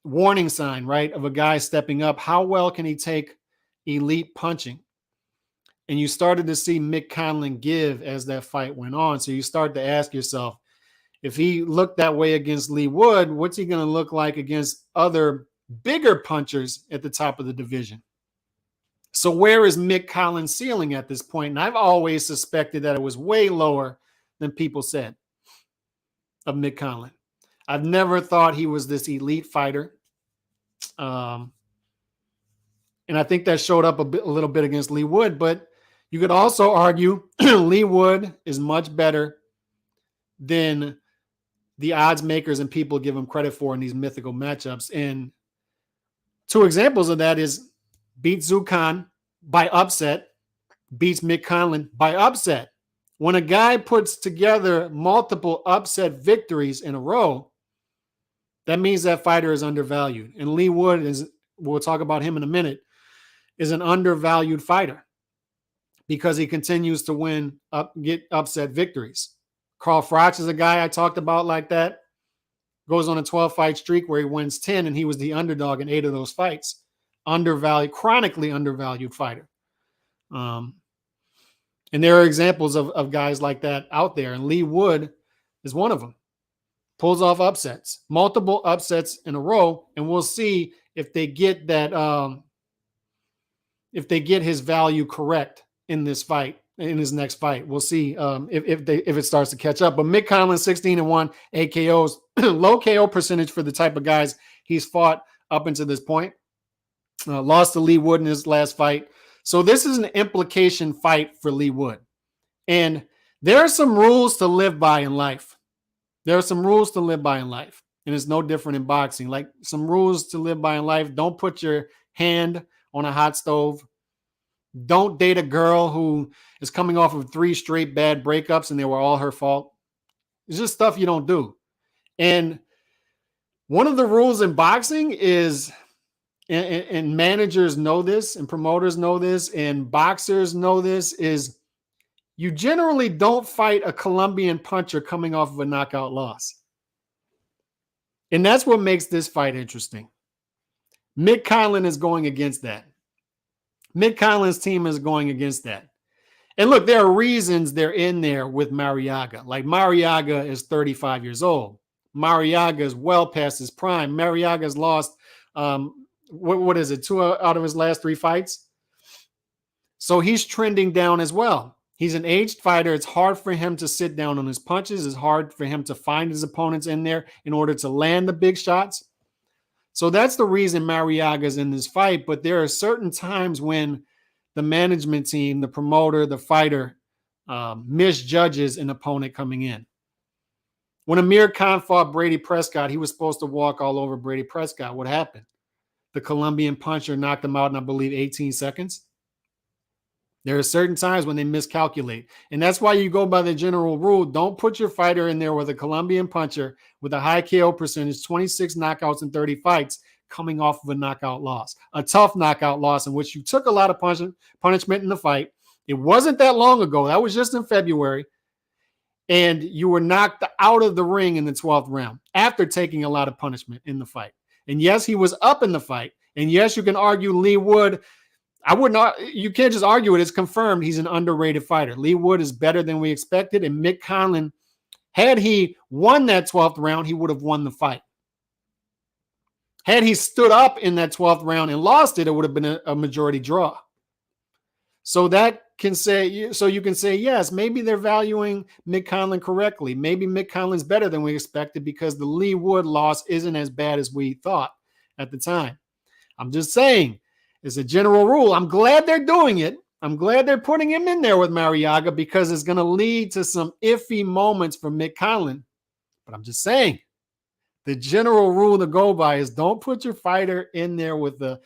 warning sign, right, of a guy stepping up. How well can he take elite punching? And you started to see Mick Conlan give as that fight went on. So you start to ask yourself, if he looked that way against Leigh Wood, what's he going to look like against other bigger punchers at the top of the division? So where is Mick Conlan's ceiling at this point? And I've always suspected that it was way lower than people said of Mick Conlan. I've never thought he was this elite fighter. And I think that showed up a little bit against Leigh Wood, but you could also argue Leigh Wood is much better than the odds makers and people give him credit for in these mythical matchups. And two examples of that is beats Zhu Khan by upset, beats Mick Conlan by upset. When a guy puts together multiple upset victories in a row, that means that fighter is undervalued. And Leigh Wood is, we'll talk about him in a minute, is an undervalued fighter because he continues to get upset victories. Carl Froch is a guy I talked about like that. Goes on a 12-fight streak where he wins 10, and he was the underdog in 8 of those fights. Undervalued, chronically undervalued fighter. And there are examples of guys like that out there, and Leigh Wood is one of them. Pulls off upsets, multiple upsets in a row, and we'll see if they get that if they get his value correct in this fight, in his next fight. We'll see if it starts to catch up. But Mick Conlan, 16-1, 8 KOs, low KO percentage for the type of guys he's fought up until this point. Lost to Leigh Wood in his last fight. So this is an implication fight for Leigh Wood. And there are some rules to live by in life. There are some rules to live by in life. And it's no different in boxing. Like some rules to live by in life. Don't put your hand on a hot stove. Don't date a girl who is coming off of 3 straight bad breakups and they were all her fault. It's just stuff you don't do. And one of the rules in boxing is, and managers know this, and promoters know this, and boxers know this, is you generally don't fight a Colombian puncher coming off of a knockout loss. And that's what makes this fight interesting. Mick Conlan is going against that. Mick Conlan's team is going against that. And look, there are reasons they're in there with Mariaga. Like Mariaga is 35 years old. Mariaga is well past his prime. Mariaga's lost, what is it, 2 out of his last 3 fights? So he's trending down as well. He's an aged fighter. It's hard for him to sit down on his punches. It's hard for him to find his opponents in there in order to land the big shots. So that's the reason Mariaga's in this fight. But there are certain times when the management team, the promoter, the fighter misjudges an opponent coming in. When Amir Khan fought Brady Prescott, he was supposed to walk all over Brady Prescott. What happened? The Colombian puncher knocked him out in, I believe, 18 seconds. There are certain times when they miscalculate. And that's why you go by the general rule. Don't put your fighter in there with a Colombian puncher with a high KO percentage, 26 knockouts in 30 fights, coming off of a knockout loss. A tough knockout loss in which you took a lot of punishment in the fight. It wasn't that long ago. That was just in February. And you were knocked out of the ring in the 12th round after taking a lot of punishment in the fight. And yes, he was up in the fight. And yes, you can argue Leigh Wood. You can't just argue it. It's confirmed he's an underrated fighter. Leigh Wood is better than we expected. And Mick Conlan, had he won that 12th round, he would have won the fight. Had he stood up in that 12th round and lost it, it would have been a majority draw. So that can say, so you can say, yes, maybe they're valuing Mick Conlan correctly. Maybe Mick Conlan's better than we expected because the Leigh Wood loss isn't as bad as we thought at the time. I'm just saying, it's a general rule. I'm glad they're doing it. I'm glad they're putting him in there with Mariaga because it's going to lead to some iffy moments for Mick Conlan. But I'm just saying, the general rule to go by is don't put your fighter in there with the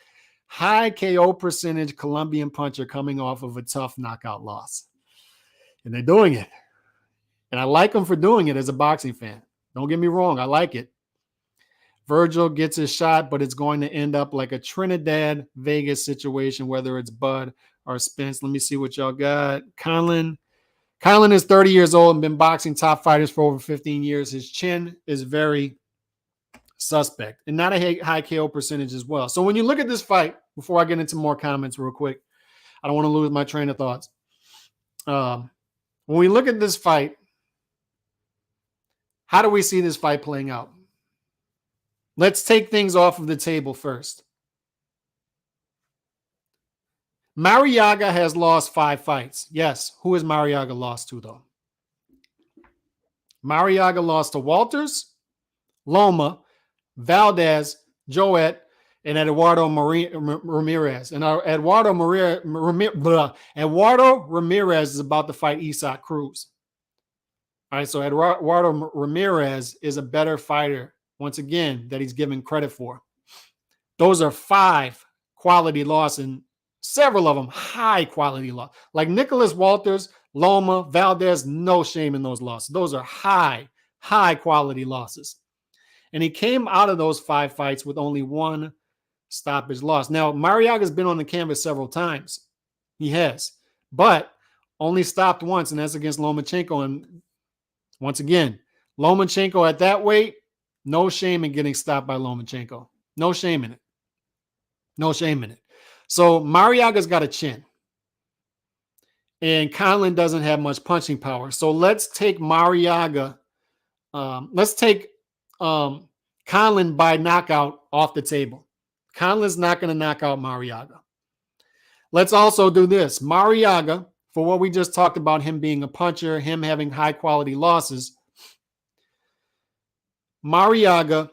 high KO percentage Colombian puncher coming off of a tough knockout loss. And they're doing it. And I like them for doing it as a boxing fan. Don't get me wrong. I like it. Virgil gets his shot, but it's going to end up like a Trinidad Vegas situation, whether it's Bud or Spence. Let me see what y'all got. Conlan is 30 years old and been boxing top fighters for over 15 years. His chin is very suspect and not a high KO percentage as well. So when you look at this fight, before I get into more comments real quick, I don't want to lose my train of thoughts. When we look at this fight, how do we see this fight playing out? Let's take things off of the table first. Mariaga has lost 5 fights. Yes, who has Mariaga lost to, though? Mariaga lost to Walters, Loma, Valdez, Joet, and Edwardo Ramirez. And Edwardo Ramirez is about to fight Isaac Cruz. All right, so Edwardo Ramirez is a better fighter, once again, that he's given credit for. Those are 5 quality losses, and several of them high quality loss. Like Nicholas Walters, Loma, Valdez, no shame in those losses. Those are high quality losses. And he came out of those 5 fights with only 1 stoppage loss. Now, Mariaga's been on the canvas several times. He has. But only stopped once, and that's against Lomachenko. And once again, Lomachenko at that weight, no shame in getting stopped by Lomachenko. No shame in it. No shame in it. So Mariaga's got a chin. And Conlan doesn't have much punching power. So let's take Mariaga. Let's take Conlan by knockout off the table. Conlan's not going to knock out Mariaga. Let's also do this. Mariaga, for what we just talked about, him being a puncher, him having high quality losses. Mariaga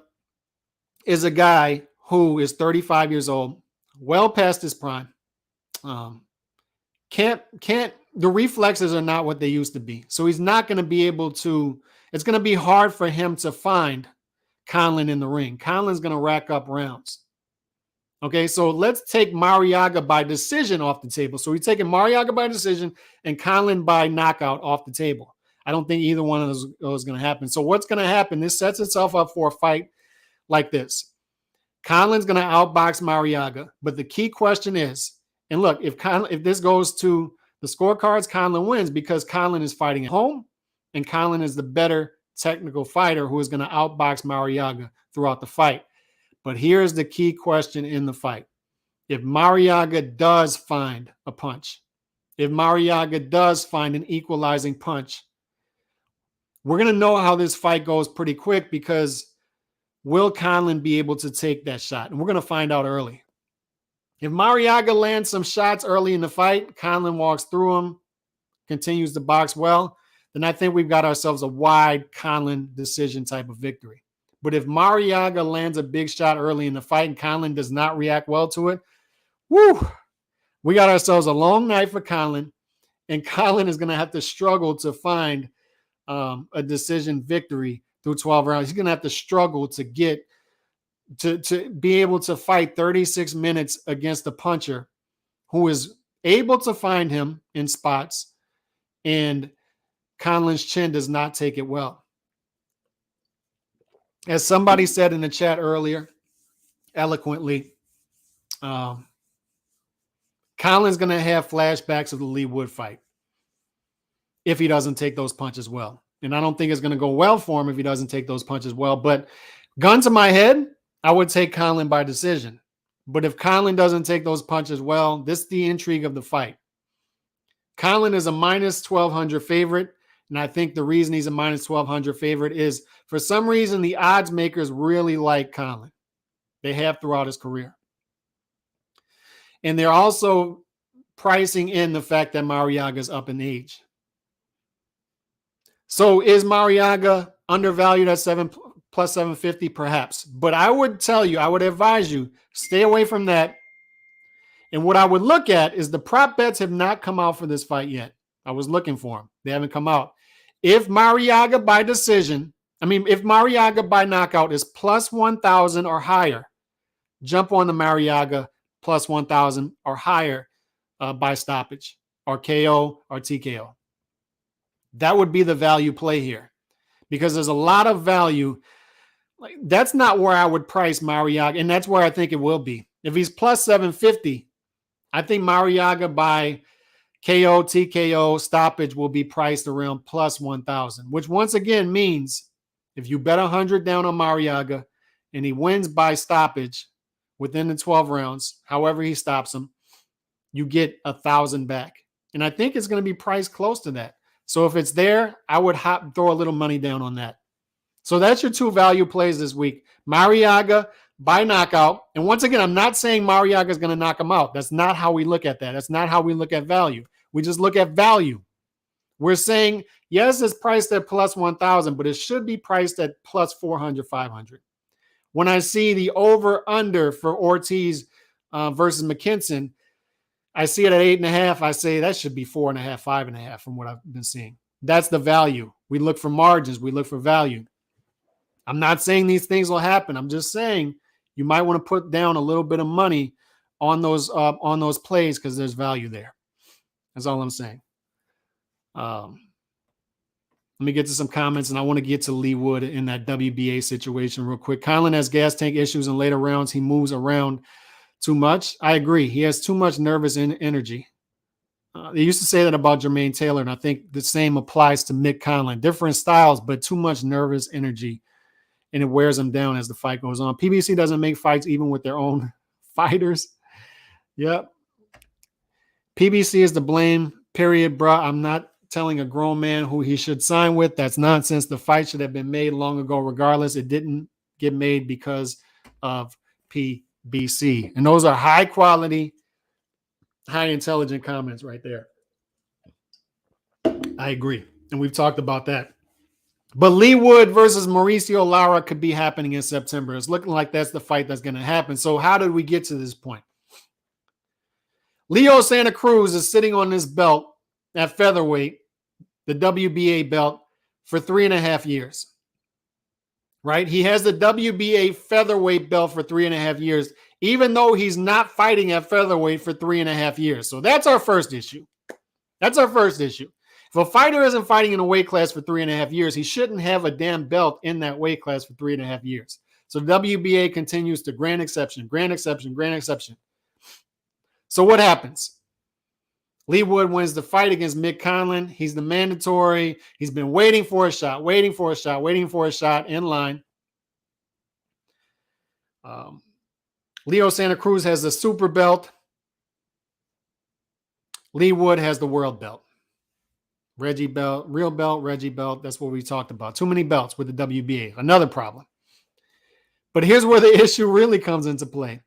is a guy who is 35 years old, well past his prime. The reflexes are not what they used to be. So he's not going to be able to, it's going to be hard for him to find Conlan in the ring. Conlan's going to rack up rounds. Okay, so let's take Mariaga by decision off the table. So we're taking Mariaga by decision and Conlan by knockout off the table. I don't think either one of those is going to happen. So what's going to happen? This sets itself up for a fight like this. Conlan's going to outbox Mariaga, but the key question is, and look, if this goes to the scorecards, Conlan wins because Conlan is fighting at home, and Conlan is the better technical fighter who is going to outbox Mariaga throughout the fight. But here's the key question in the fight. If Mariaga does find a punch, if Mariaga does find an equalizing punch, we're going to know how this fight goes pretty quick because will Conlan be able to take that shot? And we're going to find out early. If Mariaga lands some shots early in the fight, Conlan walks through them, continues to box well, then I think we've got ourselves a wide Conlan decision type of victory. But if Mariaga lands a big shot early in the fight and Conlan does not react well to it, we got ourselves a long night for Conlan, and Conlan is going to have to struggle to find a decision victory through 12 rounds. He's going to have to struggle to get to be able to fight 36 minutes against a puncher who is able to find him in spots, and Conlan's chin does not take it well. As somebody said in the chat earlier, eloquently, Conlan's going to have flashbacks of the Leigh Wood fight if he doesn't take those punches well. And I don't think it's going to go well for him if he doesn't take those punches well. But gun to my head, I would take Conlan by decision. But if Conlan doesn't take those punches well, this is the intrigue of the fight. Conlan is a minus 1,200 favorite. And I think the reason he's a minus 1,200 favorite is for some reason the odds makers really like Conlan. They have throughout his career. And they're also pricing in the fact that Mariaga is up in age. So is Mariaga undervalued at plus 750? Perhaps. But I would tell you, I would advise you, stay away from that. And what I would look at is the prop bets have not come out for this fight yet. I was looking for them. They haven't come out. If Mariaga by decision, if Mariaga by knockout is plus 1,000 or higher, jump on the Mariaga plus 1,000 or higher by stoppage or KO or TKO. That would be the value play here because there's a lot of value. That's not where I would price Mariaga, and that's where I think it will be. If he's plus 750, I think Mariaga by KO, TKO, stoppage will be priced around plus 1,000, which once again means if you bet 100 down on Mariaga and he wins by stoppage within the 12 rounds, however he stops him, you get 1,000 back. And I think it's going to be priced close to that. So if it's there, I would throw a little money down on that. So that's your two value plays this week. Mariaga by knockout. And once again, I'm not saying Mariaga is going to knock him out. That's not how we look at that. That's not how we look at value. We just look at value. We're saying, yes, it's priced at plus 1,000, but it should be priced at plus 400, 500. When I see the over-under for Ortiz versus Mckinson, I see it at 8.5. I say that should be 4.5, 5.5 from what I've been seeing. That's the value. We look for margins. We look for value. I'm not saying these things will happen. I'm just saying you might want to put down a little bit of money on those plays because there's value there. That's all I'm saying. Let me get to some comments, and I want to get to Leigh Wood in that WBA situation real quick. Conlan has gas tank issues in later rounds. He moves around too much. I agree. He has too much nervous energy. They used to say that about Jermaine Taylor, and I think the same applies to Mick Conlan. Different styles, but too much nervous energy, and it wears him down as the fight goes on. PBC doesn't make fights even with their own fighters. Yep. PBC is to blame, period, bro. I'm not telling a grown man who he should sign with. That's nonsense. The fight should have been made long ago regardless. It didn't get made because of PBC. And those are high quality high intelligent comments right there. I agree. And we've talked about that. But Leigh Wood versus Mauricio Lara could be happening in September. It's looking like that's the fight that's going to happen. So how did we get to this point? Leo Santa Cruz is sitting on this belt at featherweight, the WBA belt, for 3.5 years. Right? He has the WBA featherweight belt for 3.5 years, even though he's not fighting at featherweight for 3.5 years. So that's our first issue. That's our first issue. If a fighter isn't fighting in a weight class for 3.5 years, he shouldn't have a damn belt in that weight class for 3.5 years. So the WBA continues to grant exception, grant exception, grant exception. So what happens? Leigh Wood wins the fight against Mick Conlan. He's the mandatory. He's been waiting for a shot, waiting for a shot, waiting for a shot in line. Leo Santa Cruz has the super belt. Leigh Wood has the world belt. Reggie belt, real belt, Reggie belt. That's what we talked about. Too many belts with the WBA. Another problem. But here's where the issue really comes into play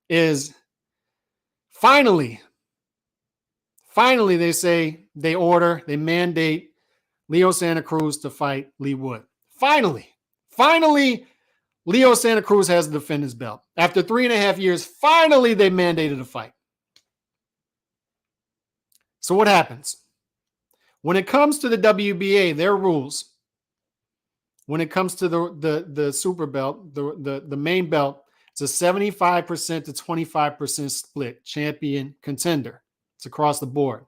is finally, they say, they mandate Leo Santa Cruz to fight Leigh Wood. Finally, Leo Santa Cruz has to defend his belt. After 3.5 years, finally they mandated a fight. So what happens? When it comes to the WBA, their rules, when it comes to the super belt, the main belt, it's a 75% to 25% split, champion contender. It's across the board.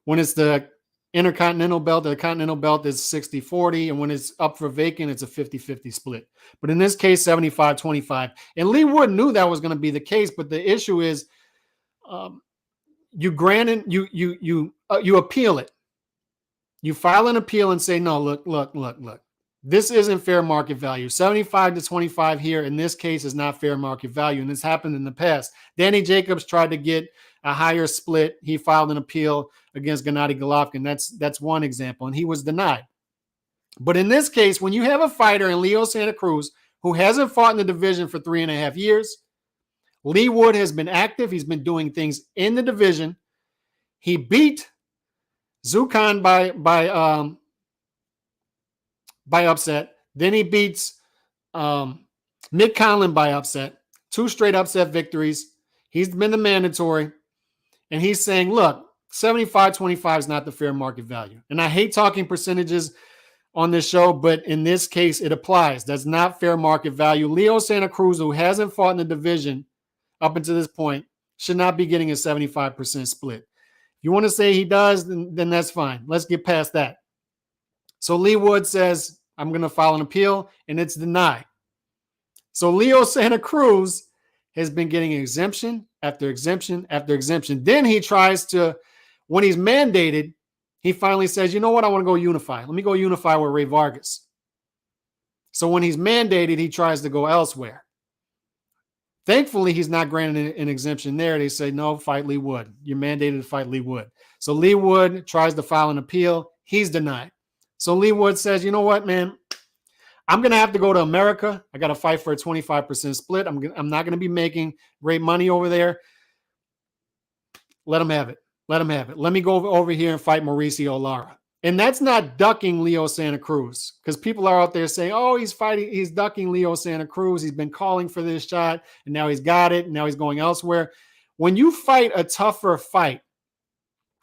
When it's the intercontinental belt, the continental belt is 60-40, and when it's up for vacant, it's a 50-50 split. But in this case, 75-25. And Leigh Wood knew that was going to be the case, but the issue is you appeal it. You file an appeal and say, no, look. This isn't fair market value. 75 to 25 here in this case is not fair market value. And this happened in the past. Danny Jacobs tried to get a higher split. He filed an appeal against Gennady Golovkin. That's one example. And he was denied. But in this case, when you have a fighter in Leo Santa Cruz who hasn't fought in the division for 3.5 years, Leigh Wood has been active. He's been doing things in the division. He beat Zukan by upset. Then he beats Mick Conlan by upset. 2 straight upset victories. He's been the mandatory. And he's saying, look, 75-25 is not the fair market value. And I hate talking percentages on this show, but in this case, it applies. That's not fair market value. Leo Santa Cruz, who hasn't fought in the division up until this point, should not be getting a 75% split. If you want to say he does, then that's fine. Let's get past that. So Leigh Wood says, I'm going to file an appeal, and it's denied. So Leo Santa Cruz has been getting exemption after exemption after exemption. Then he tries to, when he's mandated, he finally says, you know what, I want to go unify. Let me go unify with Ray Vargas. So when he's mandated, he tries to go elsewhere. Thankfully, he's not granted an exemption there. They say, no, fight Leigh Wood. You're mandated to fight Leigh Wood. So Leigh Wood tries to file an appeal. He's denied. So Leigh Wood says, you know what, man? I'm going to have to go to America. I got to fight for a 25% split. I'm not going to be making great money over there. Let him have it. Let him have it. Let me go over here and fight Mauricio Lara. And that's not ducking Leo Santa Cruz, because people are out there saying, oh, he's ducking Leo Santa Cruz. He's been calling for this shot, and now he's got it, and now he's going elsewhere. When you fight a tougher fight,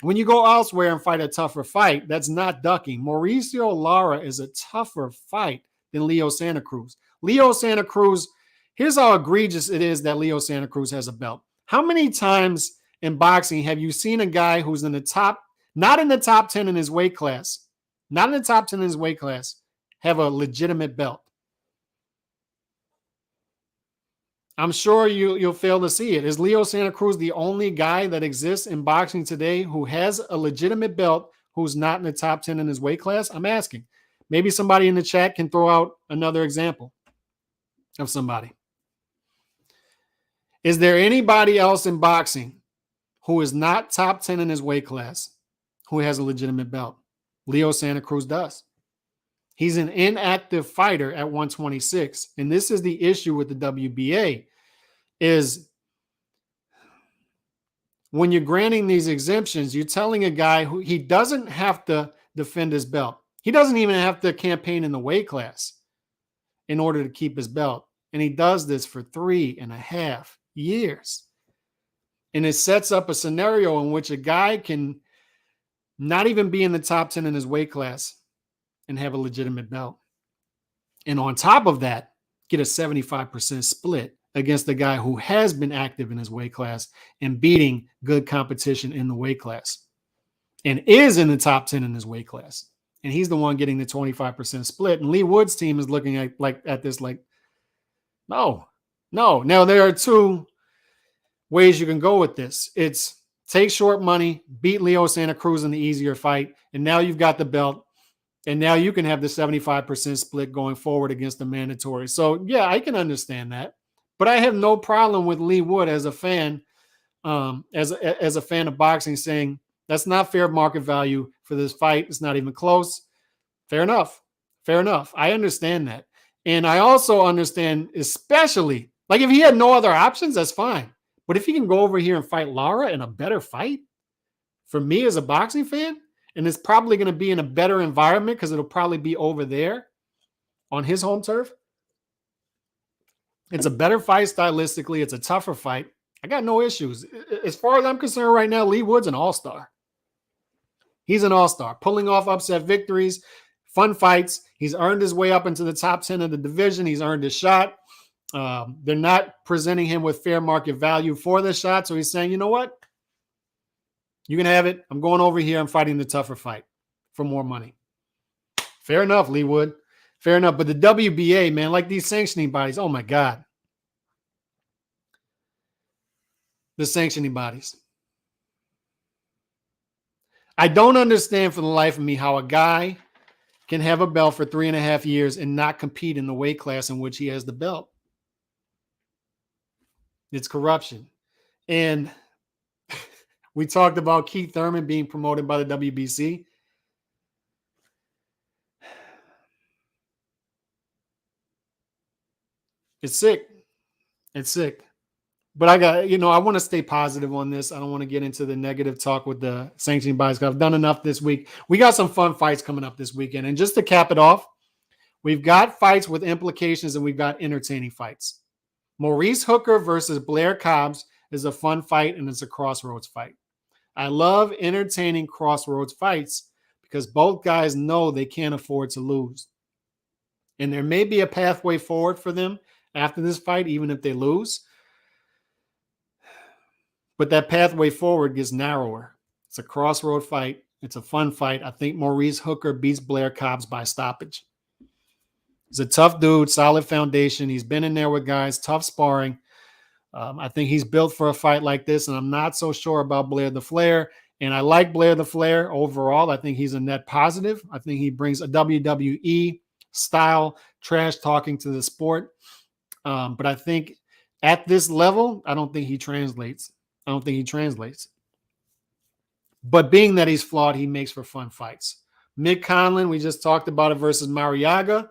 when you go elsewhere and fight a tougher fight, that's not ducking. Mauricio Lara is a tougher fight than Leo Santa Cruz. Leo Santa Cruz, here's how egregious it is that Leo Santa Cruz has a belt. How many times in boxing have you seen a guy who's in the top, not in the top 10 in his weight class, not in the top 10 in his weight class, have a legitimate belt? I'm sure you'll fail to see it. Is Leo Santa Cruz the only guy that exists in boxing today who has a legitimate belt who's not in the top 10 in his weight class? I'm asking. Maybe somebody in the chat can throw out another example of somebody. Is there anybody else in boxing who is not top 10 in his weight class who has a legitimate belt? Leo Santa Cruz does. He's an inactive fighter at 126. And this is the issue with the WBA, is when you're granting these exemptions, you're telling a guy who he doesn't have to defend his belt. He doesn't even have to campaign in the weight class in order to keep his belt. And he does this for 3.5 years. And it sets up a scenario in which a guy can not even be in the top 10 in his weight class and have a legitimate belt. And on top of that, get a 75% split against the guy who has been active in his weight class and beating good competition in the weight class and is in the top 10 in his weight class. And he's the one getting the 25% split. And Leigh Wood's team is looking at this like, no. Now, there are two ways you can go with this. It's take short money, beat Leo Santa Cruz in the easier fight, and now you've got the belt. And now you can have the 75% split going forward against the mandatory. So, yeah, I can understand that. But I have no problem with Leigh Wood as a fan, as a fan of boxing, saying that's not fair market value for this fight. It's not even close. Fair enough. I understand that. And I also understand, especially, like if he had no other options, that's fine. But if he can go over here and fight Lara in a better fight, for me as a boxing fan, and it's probably going to be in a better environment because it'll probably be over there on his home turf. It's a better fight stylistically. It's a tougher fight. I got no issues. As far as I'm concerned right now, Leigh Wood's an all-star. He's an all-star, pulling off upset victories, fun fights. He's earned his way up into the top 10 of the division. He's earned his shot. They're not presenting him with fair market value for the shot. So he's saying, you know what? You can have it. I'm going over here. I'm fighting the tougher fight for more money. Fair enough, Leigh Wood. Fair enough. But the WBA, man, like these sanctioning bodies, oh my God. The sanctioning bodies. I don't understand for the life of me how a guy can have a belt for 3.5 years and not compete in the weight class in which he has the belt. It's corruption. And we talked about Keith Thurman being promoted by the WBC. It's sick. It's sick. But I want to stay positive on this. I don't want to get into the negative talk with the sanctioning bodies because I've done enough this week. We got some fun fights coming up this weekend. And just to cap it off, we've got fights with implications and we've got entertaining fights. Maurice Hooker versus Blair Cobbs is a fun fight and it's a crossroads fight. I love entertaining crossroads fights because both guys know they can't afford to lose. And there may be a pathway forward for them after this fight, even if they lose. But that pathway forward gets narrower. It's a crossroad fight. It's a fun fight. I think Maurice Hooker beats Blair Cobbs by stoppage. He's a tough dude, solid foundation. He's been in there with guys, tough sparring. I think he's built for a fight like this, and I'm not so sure about Blair the Flair. And I like Blair the Flair overall. I think he's a net positive. I think he brings a WWE style trash talking to the sport. But I think at this level, I don't think he translates. But being that he's flawed, he makes for fun fights. Mick Conlan, we just talked about it, versus Mariaga.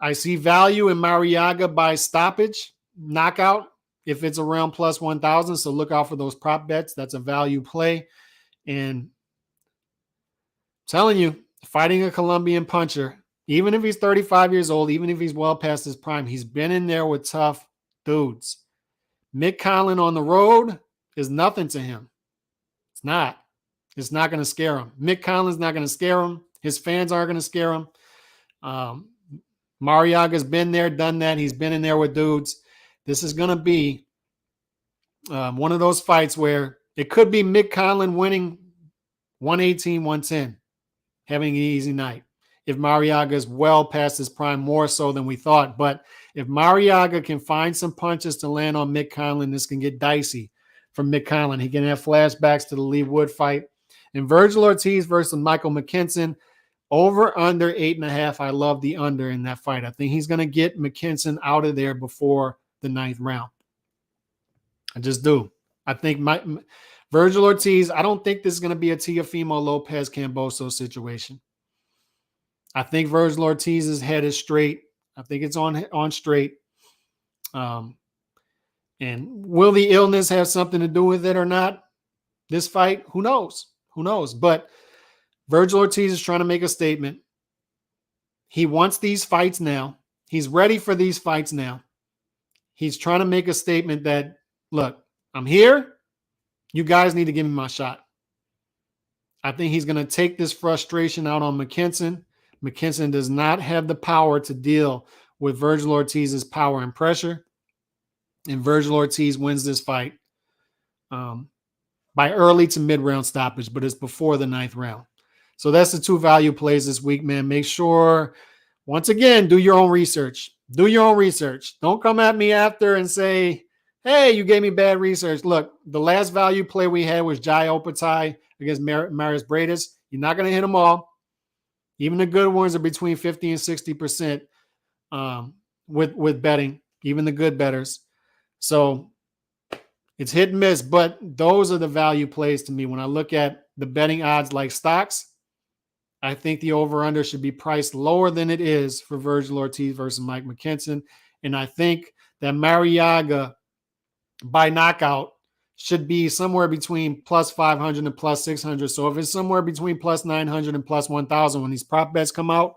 I see value in Mariaga by stoppage, knockout, if it's around plus 1,000. So look out for those prop bets. That's a value play. And I'm telling you, fighting a Colombian puncher, even if he's 35 years old, even if he's well past his prime, he's been in there with tough dudes. Mick Conlan on the road is nothing to him. It's not. It's not going to scare him. Mick Conlan's not going to scare him. His fans aren't going to scare him. Mariaga's been there, done that. He's been in there with dudes. This is going to be one of those fights where it could be Mick Conlan winning 118, 110, having an easy night. If Mariaga is well past his prime, more so than we thought. But if Mariaga can find some punches to land on Mick Conlan, this can get dicey for Mick Conlan. He can have flashbacks to the Leigh Wood fight. And Vergil Ortiz versus Michael Mckinson, over under 8.5. I love the under in that fight. I think he's going to get Mckinson out of there before the 9th round. I just do. I think Vergil Ortiz, I don't think this is going to be a Teofimo Lopez Camboso situation. I think Vergil Ortiz's head is straight. I think it's on straight. And will the illness have something to do with it or not? This fight, who knows? Who knows? But Vergil Ortiz is trying to make a statement. He wants these fights now. He's ready for these fights now. He's trying to make a statement that, look, I'm here. You guys need to give me my shot. I think he's going to take this frustration out on Mckinson. Mckinson does not have the power to deal with Vergil Ortiz's power and pressure. And Vergil Ortiz wins this fight by early to mid-round stoppage, but it's before the 9th round. So that's the 2 value plays this week, man. Make sure, once again, do your own research. Do your own research. Don't come at me after and say, hey, you gave me bad research. Look, the last value play we had was Jai Opatai against Marius Bredas. You're not going to hit them all. Even the good ones are between 50 and 60% with betting, even the good bettors. So it's hit and miss, but those are the value plays to me. When I look at the betting odds like stocks, I think the over-under should be priced lower than it is for Vergil Ortiz versus Mike Mckinson. And I think that Mariaga by knockout should be somewhere between plus 500 and plus 600. So if it's somewhere between plus 900 and plus 1,000 when these prop bets come out,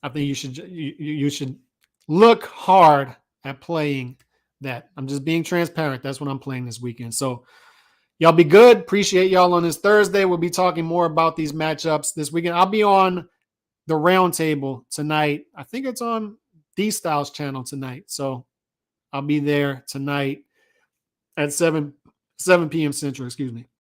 I think you should look hard at playing that. I'm just being transparent. That's what I'm playing this weekend. So y'all be good. Appreciate y'all on this Thursday. We'll be talking more about these matchups this weekend. I'll be on the roundtable tonight. I think it's on D-Styles channel tonight. So I'll be there tonight at 7 p.m. Central, excuse me.